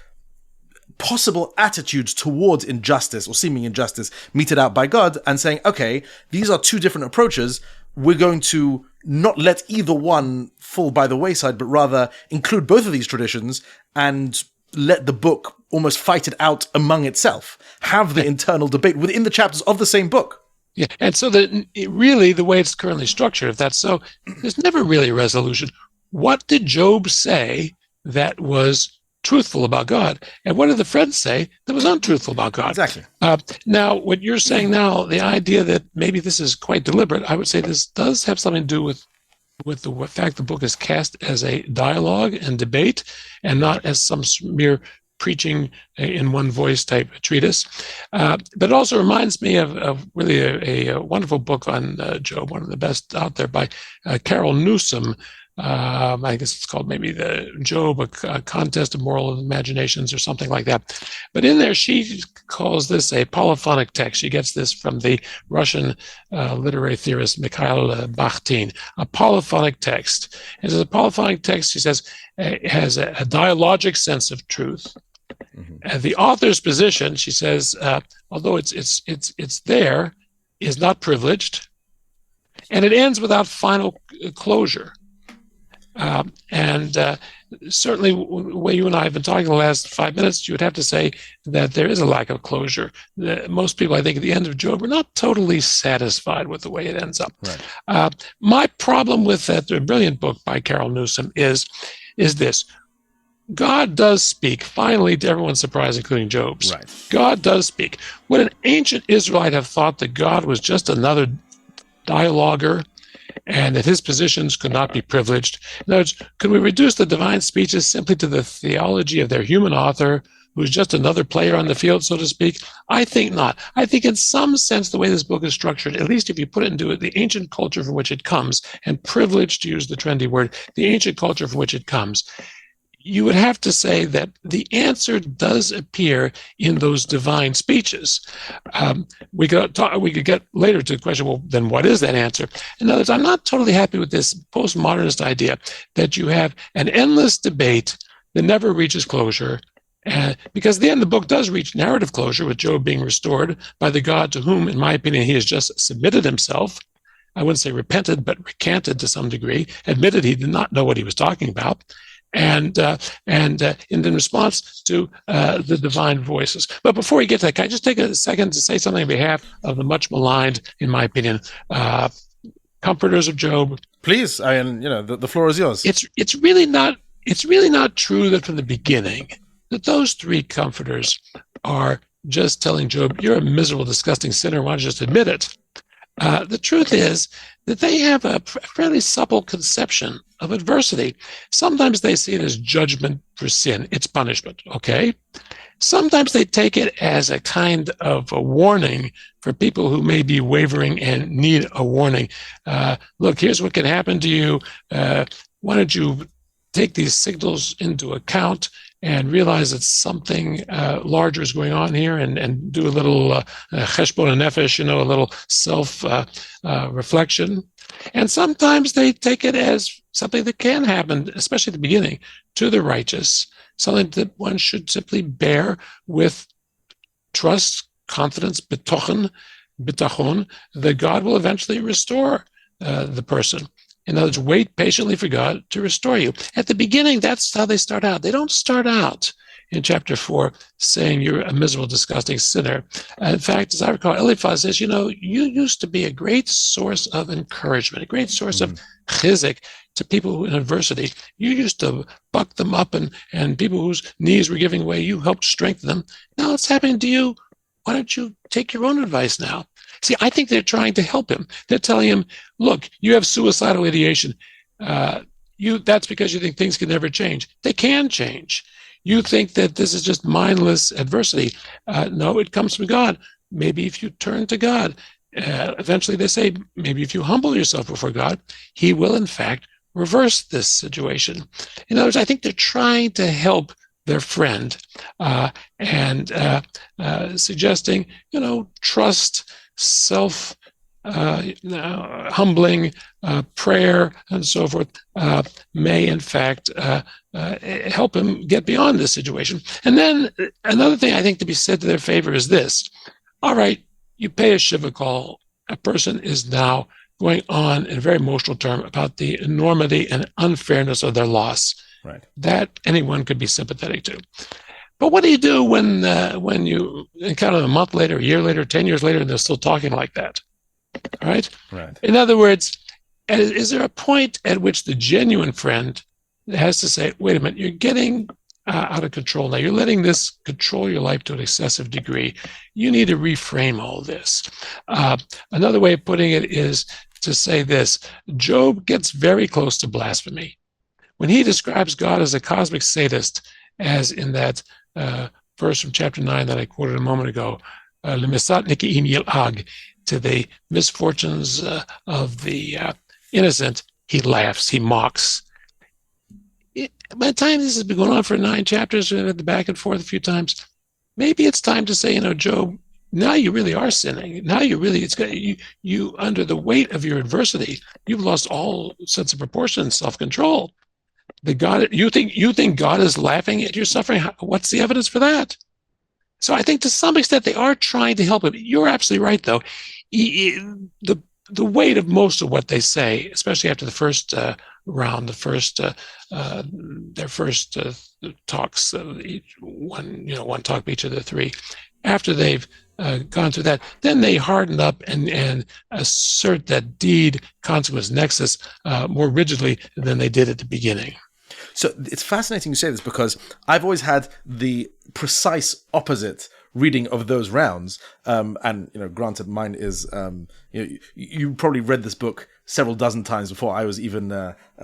A: possible attitudes towards injustice or seeming injustice meted out by God, and saying, okay, these are two different approaches. We're going to not let either one fall by the wayside, but rather include both of these traditions and let the book almost fight it out among itself, have the internal debate within the chapters of the same book.
B: Yeah, and so that really the way it's currently structured, if that's so, there's never really a resolution. What did Job say that was truthful about God, and what did the friends say that was untruthful about God?
A: Exactly.
B: Now, what you're saying now, the idea that maybe this is quite deliberate, I would say this does have something to do with the fact the book is cast as a dialogue and debate, and not as some mere preaching in one voice type treatise. But it also reminds me of really a wonderful book on Job, one of the best out there, by Carol Newsom. I guess it's called maybe the Job, a contest of moral imaginations or something like that. But in there, she calls this a polyphonic text. She gets this from the Russian literary theorist Mikhail Bakhtin, a polyphonic text. And as a polyphonic text, she says, it has a dialogic sense of truth. And the author's position, she says, although it's there, is not privileged, and it ends without final closure. Certainly, the way you and I have been talking the last 5 minutes, you would have to say that there is a lack of closure. Most people, I think, at the end of Job are not totally satisfied with the way it ends up. Right. My problem with that brilliant book by Carol Newsom is this. God does speak, finally, to everyone's surprise, including Job's. Right. God does speak. Would an ancient Israelite have thought that God was just another dialoguer and that his positions could not be privileged? In other words, could we reduce the divine speeches simply to the theology of their human author, who's just another player on the field, so to speak? I think not. I think in some sense, the way this book is structured, at least if you put it into the ancient culture from which it comes, and privileged, to use the trendy word, the ancient culture from which it comes, you would have to say that the answer does appear in those divine speeches. We could get later to the question, well, then what is that answer? In other words, I'm not totally happy with this postmodernist idea that you have an endless debate that never reaches closure, because at the end, the book does reach narrative closure, with Job being restored by the God to whom, in my opinion, he has just submitted himself. I wouldn't say repented, but recanted to some degree, admitted he did not know what he was talking about. And in response to the divine voices. But before we get to that, can I just take a second to say something on behalf of the much maligned, in my opinion, comforters of Job?
A: Please, the floor is yours.
B: It's really not true that from the beginning that those three comforters are just telling Job, "You're a miserable, disgusting sinner. Why don't you just admit it?" The truth is that they have a fairly supple conception of adversity. Sometimes they see it as judgment for sin. It's punishment, okay? Sometimes they take it as a kind of a warning for people who may be wavering and need a warning. Look, here's what can happen to you. Why don't you take these signals into account and realize that something larger is going on here, and do a little cheshbon nefesh, a little self-reflection. And sometimes they take it as something that can happen, especially at the beginning, to the righteous, something that one should simply bear with trust, confidence, bitachon, that God will eventually restore the person. In other words, wait patiently for God to restore you. At the beginning, that's how they start out. They don't start out in chapter 4 saying you're a miserable, disgusting sinner. In fact, as I recall, Eliphaz says, you used to be a great source of encouragement, a great source of chizuk to people who in adversity. You used to buck them up, and people whose knees were giving way, you helped strengthen them. Now it's happening to you. Why don't you take your own advice now? See, I think they're trying to help him. They're telling him, look, you have suicidal ideation. That's because you think things can never change. They can change. You think that this is just mindless adversity. No, it comes from God. Maybe if you turn to God, eventually they say, maybe if you humble yourself before God, he will, in fact, reverse this situation. In other words, I think they're trying to help their friend and suggesting, trust, self humbling prayer and so forth may in fact help him get beyond this situation. And then another thing I think to be said to their favor is this. All right, you pay a shiva call. A person is now going on in a very emotional term about the enormity and unfairness of their loss. Right. That anyone could be sympathetic to. But what do you do when you encounter them a month later, a year later, 10 years later, and they're still talking like that? All right? Right. In other words, is there a point at which the genuine friend has to say, wait a minute, you're getting out of control now. You're letting this control your life to an excessive degree. You need to reframe all this. Another way of putting it is to say this. Job gets very close to blasphemy. When he describes God as a cosmic sadist, as in that verse from chapter 9 that I quoted a moment ago, "Lemisat nikiim yil'ag," to the misfortunes of the innocent, he laughs, he mocks. By the time this has been going on for 9 chapters, we've had the back and forth a few times, maybe it's time to say, Job, now you really are sinning. Now you under the weight of your adversity, you've lost all sense of proportion and self-control. You think God is laughing at your suffering? What's the evidence for that? So I think to some extent they are trying to help him. You're absolutely right, though. The weight of most of what they say, especially after the first round, their first talks, one talk each of the 3. After they've gone through that, then they harden up and assert that deed consequence nexus more rigidly than they did at the beginning.
A: So it's fascinating you say this, because I've always had the precise opposite reading of those rounds. And granted, mine is you probably read this book several dozen times before I was even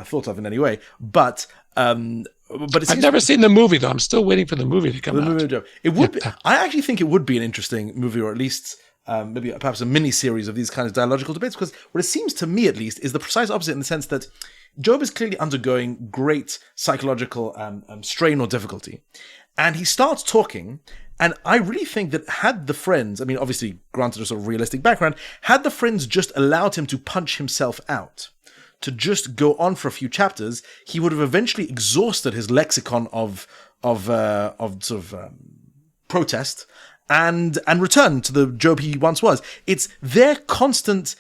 A: thought of in any way. But I've never
B: seen the movie, though. I'm still waiting for the movie to come out.
A: Movie, it would be, I actually think it would be an interesting movie, or at least maybe perhaps a mini series of these kinds of dialogical debates, because what it seems to me, at least, is the precise opposite, in the sense that Job is clearly undergoing great psychological strain or difficulty. And he starts talking, and I really think that had the friends, obviously granted a sort of realistic background, had the friends just allowed him to punch himself out, to just go on for a few chapters, he would have eventually exhausted his lexicon of protest and returned to the Job he once was. It's their constant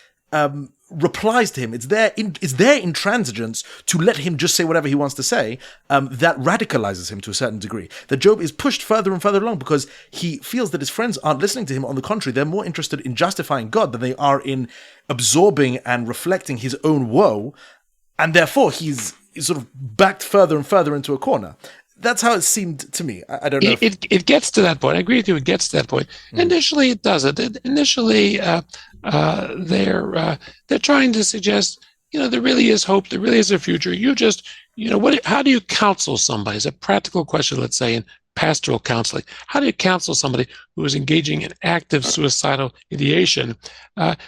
A: replies to him. It's their intransigence to let him just say whatever he wants to say that radicalizes him to a certain degree. That Job is pushed further and further along because he feels that his friends aren't listening to him. On the contrary, they're more interested in justifying God than they are in absorbing and reflecting his own woe, and therefore he's sort of backed further and further into a corner. That's how it seemed to me. I don't know.
B: It gets to that point. I agree with you. It gets to that point. Initially, it doesn't. Initially, they're trying to suggest, there really is hope. There really is a future. You just, how do you counsel somebody? It's a practical question, let's say, in pastoral counseling. How do you counsel somebody who is engaging in active suicidal ideation?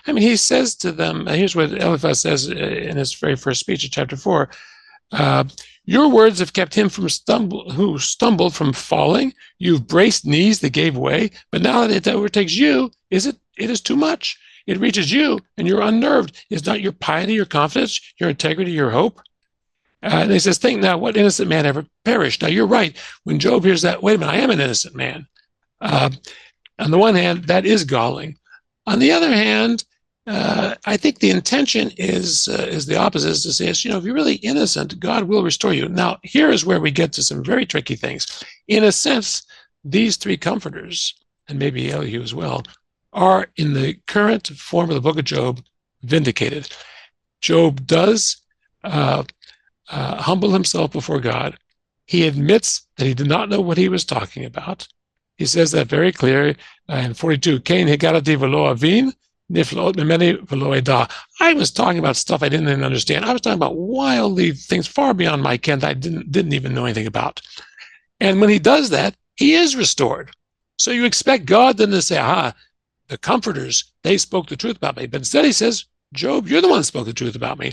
B: He says to them, here's what Eliphaz says in his very first speech in chapter 4. Your words have kept him who stumbled from falling. You've braced knees that gave way, but now that it overtakes you, it is too much. It reaches you, and you're unnerved. Is not your piety, your confidence, your integrity, your hope? And he says, think now, what innocent man ever perished? Now, you're right. When Job hears that, wait a minute, I am an innocent man. On the one hand, that is galling. On the other hand, I think the intention is the opposite, is to say, if you're really innocent, God will restore you. Now, here is where we get to some very tricky things. In a sense, these 3 comforters, and maybe Elihu as well, are in the current form of the book of Job vindicated. Job does humble himself before God. He admits that he did not know what he was talking about. He says that very clearly in 42, Cain hegarati v'lo avin, niflot memeni v'lo eda. I was talking about stuff I didn't even understand. I was talking about wildly things far beyond my ken that I didn't even know anything about. And when he does that, he is restored. So you expect God then to say, the comforters, they spoke the truth about me. But instead he says, Job, you're the one that spoke the truth about me.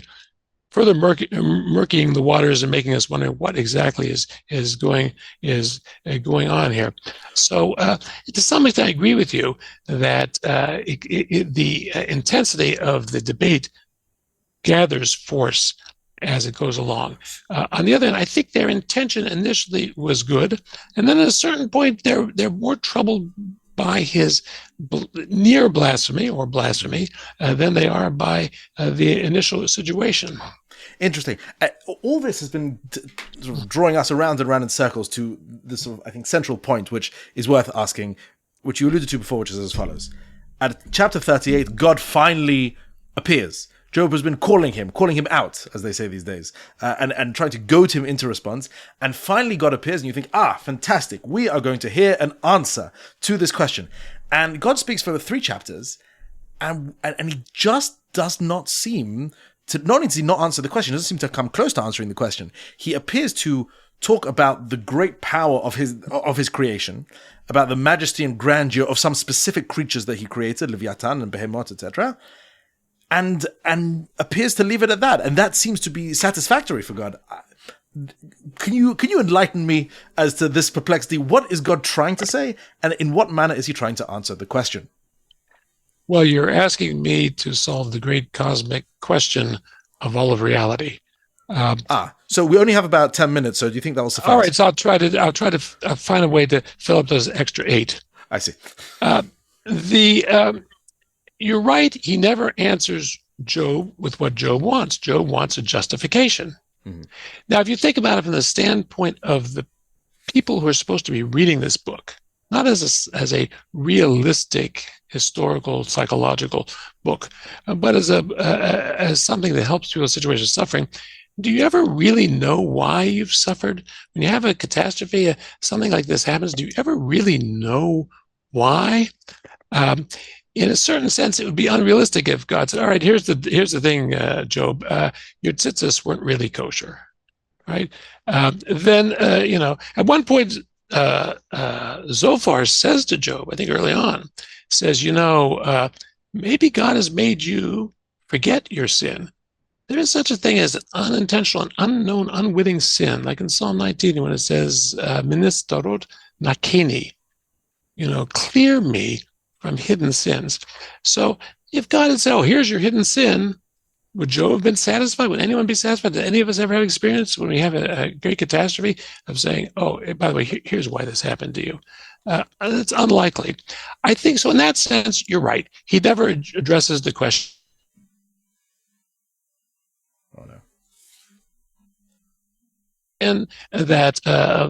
B: Further murkying the waters and making us wonder what exactly is going on here. So to some extent, I agree with you that the intensity of the debate gathers force as it goes along. On the other hand, I think their intention initially was good, and then at a certain point, they're more troubled by his near blasphemy or blasphemy than they are by the initial situation.
A: Interesting. All this has been sort of drawing us around and around in circles to this sort of, I think, central point, which is worth asking, which you alluded to before, which is as follows. At chapter 38, God finally appears. Job has been calling him out, as they say these days, and trying to goad him into response. And finally God appears, and you think, fantastic. We are going to hear an answer to this question. And God speaks for the 3 chapters, and he just does not seem to, not only does he not answer the question, he doesn't seem to come close to answering the question. He appears to talk about the great power of his creation, about the majesty and grandeur of some specific creatures that he created, Leviathan and Behemoth, etc., and appears to leave it at that. And that seems to be satisfactory for God. Can you enlighten me as to this perplexity? What is God trying to say, and in what manner is he trying to answer the question?
B: Well, you're asking me to solve the great cosmic question of all of reality.
A: So we only have about 10 minutes. So do you think that will suffice?
B: All right, so I'll try to find a way to fill up those extra 8.
A: I see.
B: You're right. He never answers Job with what Job wants. Job wants a justification. Mm-hmm. Now, if you think about it from the standpoint of the people who are supposed to be reading this book, not as a realistic, historical, psychological book, but as something that helps people in situations of suffering, do you ever really know why you've suffered? When you have a catastrophe, something like this happens, do you ever really know why? In a certain sense, it would be unrealistic if God said, all right, here's the thing, Job, your tzitzis weren't really kosher, right? Then, at one point, Zophar says to Job, I think early on, says, maybe God has made you forget your sin. There is such a thing as an unintentional, unknown, unwitting sin, like in Psalm 19 when it says, Ministarot nakeni, clear me from hidden sins. So if God had said, oh, here's your hidden sin, would Job have been satisfied? Would anyone be satisfied? Did any of us ever have experience when we have a great catastrophe of saying, oh, by the way, here's why this happened to you? It's unlikely. I think so. In that sense, you're right. He never addresses the question.
A: Oh, no.
B: And that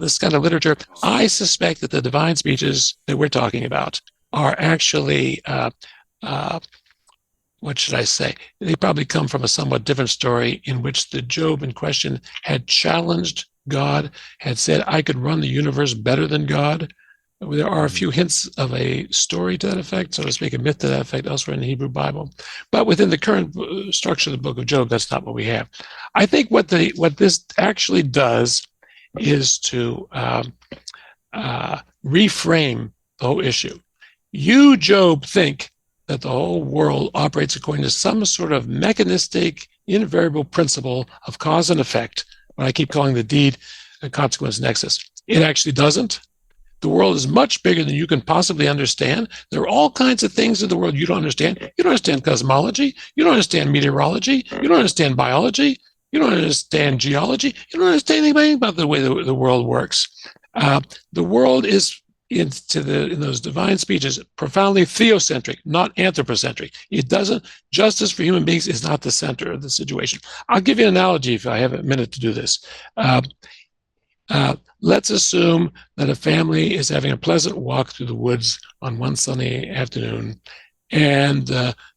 B: this kind of literature, I suspect that the divine speeches that we're talking about are actually, what should I say? They probably come from a somewhat different story in which the Job in question had challenged God, had said, I could run the universe better than God. There are a few hints of a story to that effect, so to speak, a myth to that effect elsewhere in the Hebrew Bible. But within the current structure of the book of Job, that's not what we have. I think what this actually does is to reframe the whole issue. You, Job, think that the whole world operates according to some sort of mechanistic, invariable principle of cause and effect, what I keep calling the deed and consequence nexus. It actually doesn't. The world is much bigger than you can possibly understand. There are all kinds of things in the world you don't understand. You don't understand cosmology. You don't understand meteorology. You don't understand biology. You don't understand geology. You don't understand anything about the way the world works. The world is, in those divine speeches, profoundly theocentric, not anthropocentric. It doesn't, justice for human beings is not the center of the situation. I'll give you an analogy if I have a minute to do this. Let's assume that a family is having a pleasant walk through the woods on one sunny afternoon, and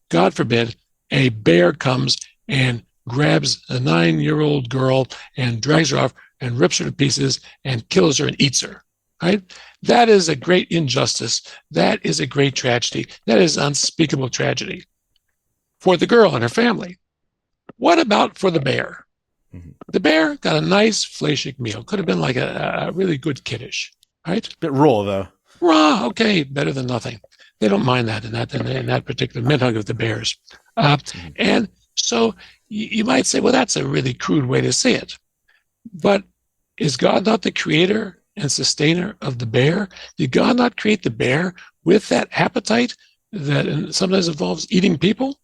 B: God forbid, a bear comes and grabs a 9-year-old girl and drags her off and rips her to pieces and kills her and eats her, right? That is a great injustice. That is a great tragedy. That is unspeakable tragedy for the girl and her family. What about for the bear? Mm-hmm. The bear got a nice fleshig meal. Could have been like a really good kiddish, right?
A: Bit raw, though.
B: Raw, okay, better than nothing. They don't mind that in that particular minhag of the bears. And so you might say, well, that's a really crude way to say it. But is God not the creator and sustainer of the bear? Did God not create the bear with that appetite that sometimes involves eating people?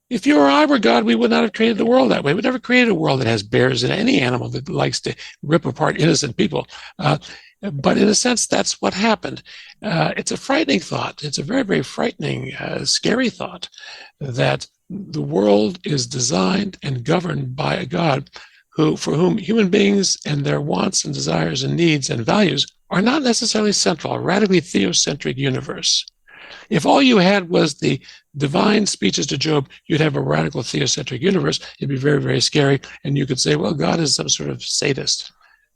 B: If you or I were God, we would not have created the world that way. We'd never created a world that has bears and any animal that likes to rip apart innocent people. But in a sense, that's what happened. It's a frightening thought. It's a very, very frightening, scary thought that the world is designed and governed by a God for whom human beings and their wants and desires and needs and values are not necessarily central, a radically theocentric universe. If all you had was the divine speeches to Job, you'd have a radical theocentric universe. It'd be very, very scary. And you could say, well, God is some sort of sadist.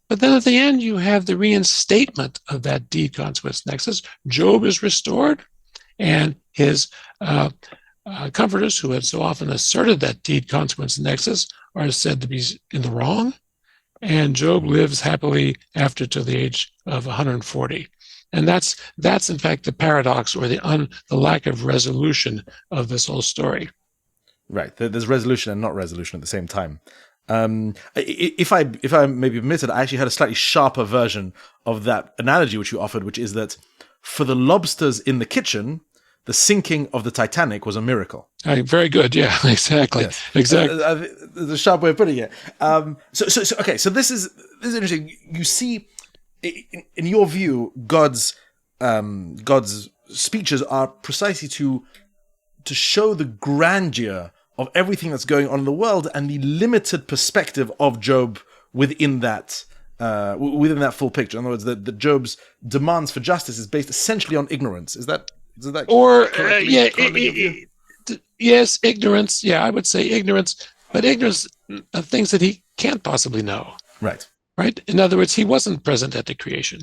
B: But then at the end, you have the reinstatement of that deed consequence nexus. Job is restored, and his comforters, who had so often asserted that deed consequence nexus, are said to be in the wrong. and Job lives happily after to the age of 140. And that's in fact the paradox, or the lack of resolution of this whole story.
A: Right. There's resolution and not resolution at the same time. If I may be permitted, I actually had a slightly sharper version of that analogy which you offered, which is that for the lobsters in the kitchen, the sinking of the Titanic was a miracle.
B: Very good. Yeah, exactly. Yes. Exactly.
A: The sharp way of putting it. So this is interesting. You see, in your view, God's speeches are precisely to show the grandeur of everything that's going on in the world and the limited perspective of Job within that full picture. In other words, that Job's demands for justice is based essentially on ignorance. Is that
B: yes, ignorance. Yeah, I would say ignorance, but ignorance of things that he can't possibly know.
A: Right.
B: In other words, he wasn't present at the creation.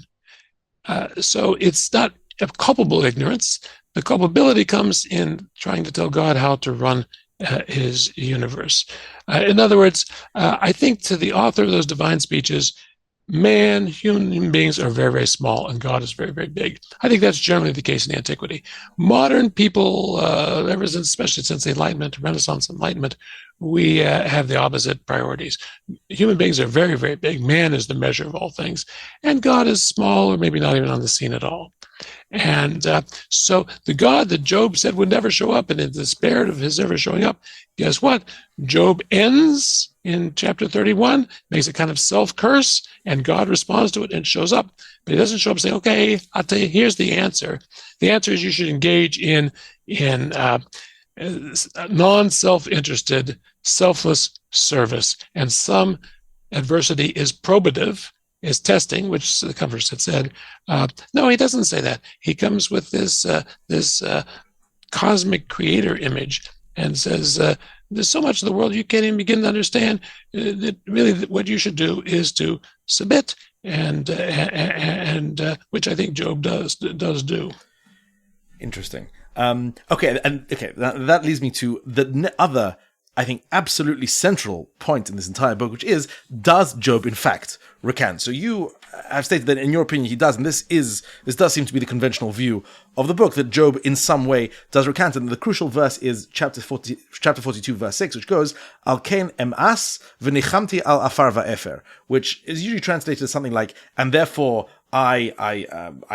B: So it's not a culpable ignorance. The culpability comes in trying to tell God how to run his universe. In other words, I think to the author of those divine speeches, human beings are very, very small, and God is very, very big. I think that's generally the case in antiquity. Modern people, especially since the Enlightenment, Renaissance, Enlightenment, we have the opposite priorities. Human beings are very, very big. Man is the measure of all things, and God is small, or maybe not even on the scene at all. And so the God that Job said would never show up, and in despair of his ever showing up, guess what? Job ends in chapter 31, makes a kind of self-curse, and God responds to it and shows up. But he doesn't show up and say, okay, I'll tell you, here's the answer. The answer is you should engage in non-self-interested, selfless service. And some adversity is probative, is testing, which the Comforters had said. No, he doesn't say that. He comes with this cosmic creator image and says, there's so much of the world you can't even begin to understand. That really what you should do is to submit, and which I think Job does do.
A: Interesting. That leads me to the other, I think, absolutely central point in this entire book, which is, does Job in fact recant? So you have stated that in your opinion he does, and this does seem to be the conventional view of the book, that Job in some way does recant. And the crucial verse is chapter 42, verse 6, which goes, Al kain emas v'nichamti al afar va'efer, which is usually translated as something like, and therefore I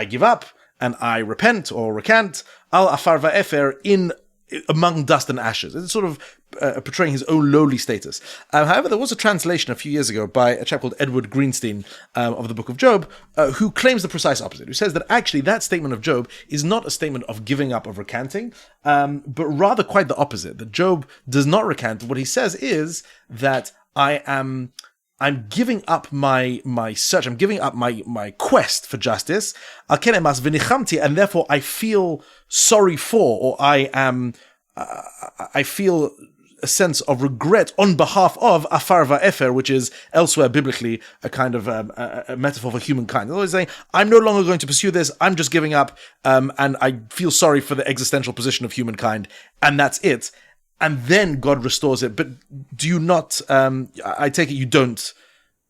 A: give up and I repent or recant al afar va'efer, among dust and ashes. It's sort of portraying his own lowly status. However, there was a translation a few years ago by a chap called Edward Greenstein of the Book of Job, who claims the precise opposite, who says that actually that statement of Job is not a statement of giving up, of recanting, but rather quite the opposite, that Job does not recant. What he says is that I'm giving up my search, I'm giving up my quest for justice, and therefore I feel sorry for, or I feel a sense of regret on behalf of afar va'efer, which is elsewhere biblically a kind of a metaphor for humankind. They're always saying, I'm no longer going to pursue this, I'm just giving up, and I feel sorry for the existential position of humankind, and that's it. And then God restores it. But do you not, I take it you don't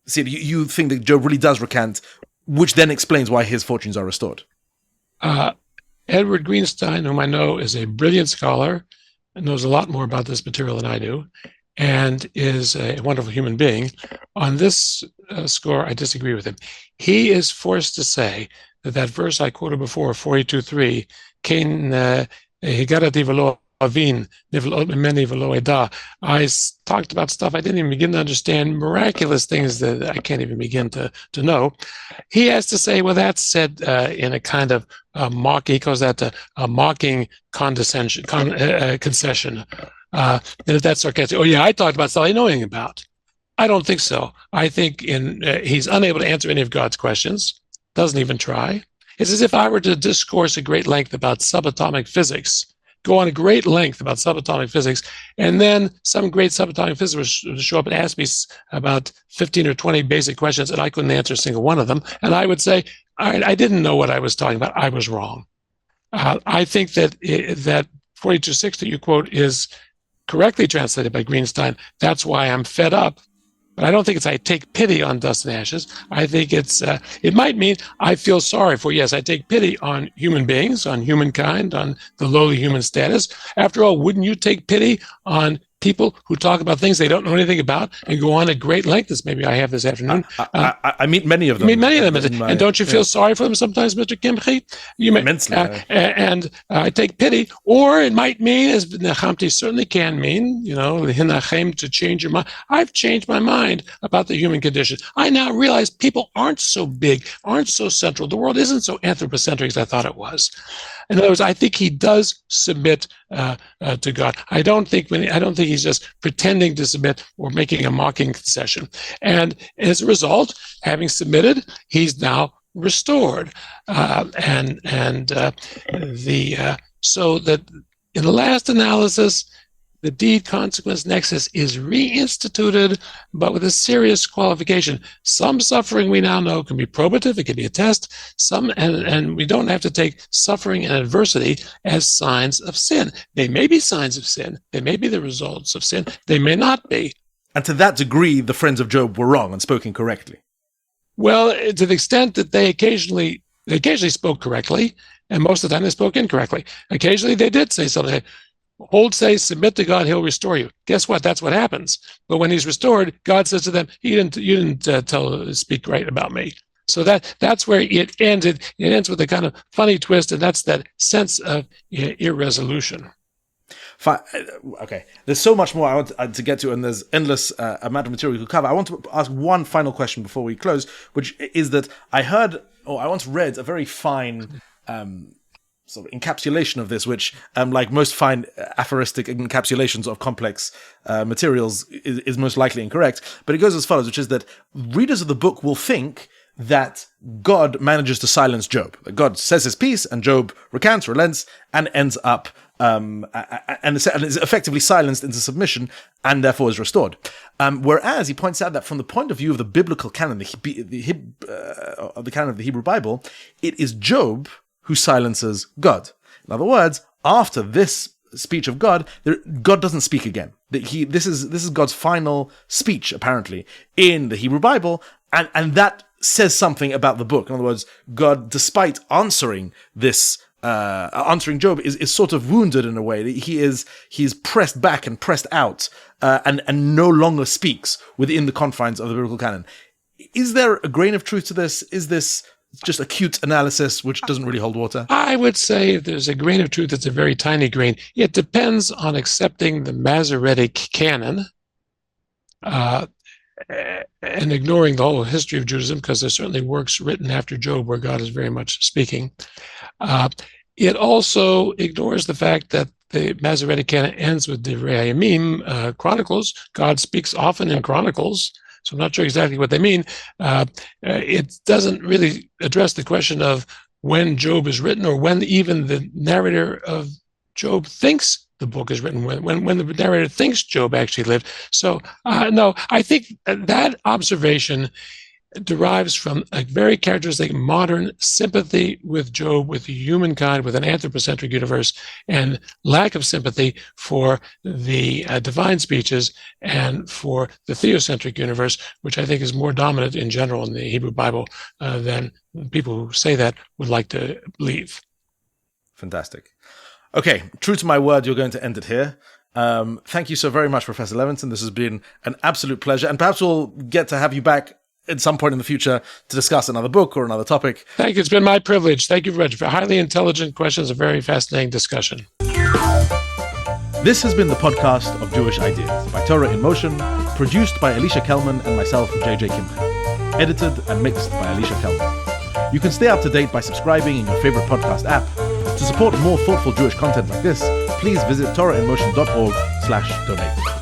A: see it, you think that Job really does recant, which then explains why his fortunes are restored.
B: Edward Greenstein, whom I know is a brilliant scholar, and knows a lot more about this material than I do, and is a wonderful human being. On this score, I disagree with him. He is forced to say that verse I quoted before, 42:3, Kain higarati v'lo avin, niv'lo meni v'lo eda. I talked about stuff I didn't even begin to understand, miraculous things that I can't even begin to know. He has to say, well, that's said in a kind of mock, he calls that a mocking condescension, concession. That's sarcastic. Oh yeah, I talked about stuff I know anything about. I don't think so. I think he's unable to answer any of God's questions, doesn't even try. It's as if I were to discourse at great length about subatomic physics, go on a great length about subatomic physics, and then some great subatomic physicist would show up and ask me about 15 or 20 basic questions, and I couldn't answer a single one of them. And I would say, all right, I didn't know what I was talking about. I was wrong. I think that 42:6 that you quote is correctly translated by Greenstein. That's why I'm fed up But I don't think it's I take pity on dust and ashes. I think it might mean I feel sorry for, yes, I take pity on human beings, on humankind, on the lowly human status. After all, wouldn't you take pity on people who talk about things they don't know anything about and go on at great length, as maybe I have this afternoon?
A: I meet many of them.
B: And don't you feel sorry for them sometimes, Mr. Kimchi?
A: Immensely.
B: And I take pity, or it might mean, as Nechamti certainly can mean, hinachem, to change your mind. I've changed my mind about the human condition. I now realize people aren't so big, aren't so central. The world isn't so anthropocentric as I thought it was. In other words, I think he does submit to God. I don't think he's just pretending to submit or making a mocking concession. And as a result, having submitted, he's now restored. So that in the last analysis, the deed consequence nexus is reinstituted, but with a serious qualification. Some suffering, we now know, can be probative. It can be a test. And we don't have to take suffering and adversity as signs of sin. They may be signs of sin. They may be the results of sin. They may not be.
A: And to that degree, the friends of Job were wrong and spoke incorrectly.
B: Well, to the extent that they occasionally spoke correctly, and most of the time they spoke incorrectly. Occasionally they did say something. Submit to God, he'll restore you. Guess what? That's what happens. But when he's restored, God says to them, you didn't speak right about me. So that's where it ended. It ends with a kind of funny twist, and that's that sense of irresolution.
A: Okay, there's so much more I want to get to, and there's endless amount of material we could cover. I want to ask one final question before we close, which is that I once read a very fine sort of encapsulation of this, which, like most fine aphoristic encapsulations of complex materials, is most likely incorrect. But it goes as follows, which is that readers of the book will think that God manages to silence Job. God says his piece, and Job recants, relents, and ends up and is effectively silenced into submission, and therefore is restored. Whereas he points out that from the point of view of the biblical canon, the canon of the Hebrew Bible, it is Job who silences God. In other words, after this speech of God, God doesn't speak again. This is God's final speech, apparently, in the Hebrew Bible, and that says something about the book. In other words, God, despite answering Job, is sort of wounded in a way. He is pressed back and pressed out, and no longer speaks within the confines of the biblical canon. Is there a grain of truth to this? Is this just a cute analysis which doesn't really hold water?
B: I would say if there's a grain of truth, it's a very tiny grain. It depends on accepting the Masoretic canon and ignoring the whole history of Judaism, because there's certainly works written after Job where God is very much speaking. It also ignores the fact that the Masoretic canon ends with Divrei Hayamim, Chronicles. God speaks often in Chronicles, so I'm not sure exactly what they mean. It doesn't really address the question of when Job is written, or when even the narrator of Job thinks the book is written, when the narrator thinks Job actually lived. So, no, I think that observation derives from a very characteristic modern sympathy with Job, with humankind, with an anthropocentric universe, and lack of sympathy for the divine speeches and for the theocentric universe, which I think is more dominant in general in the Hebrew Bible than people who say that would like to believe.
A: Fantastic. Okay, true to my word, you're going to end it here. Thank you so very much, Professor Levenson. This has been an absolute pleasure, and perhaps we'll get to have you back at some point in the future to discuss another book or another topic.
B: Thank you. It's been my privilege. Thank you very much for highly intelligent questions, a very fascinating discussion.
A: This has been the podcast of Jewish Ideas by Torah in Motion, produced by Alicia Kelman and myself, JJ Kimchi, edited and mixed by Alicia Kelman. You can stay up to date by subscribing in your favorite podcast app. To support more thoughtful Jewish content like this, please visit torahinmotion.org/donate.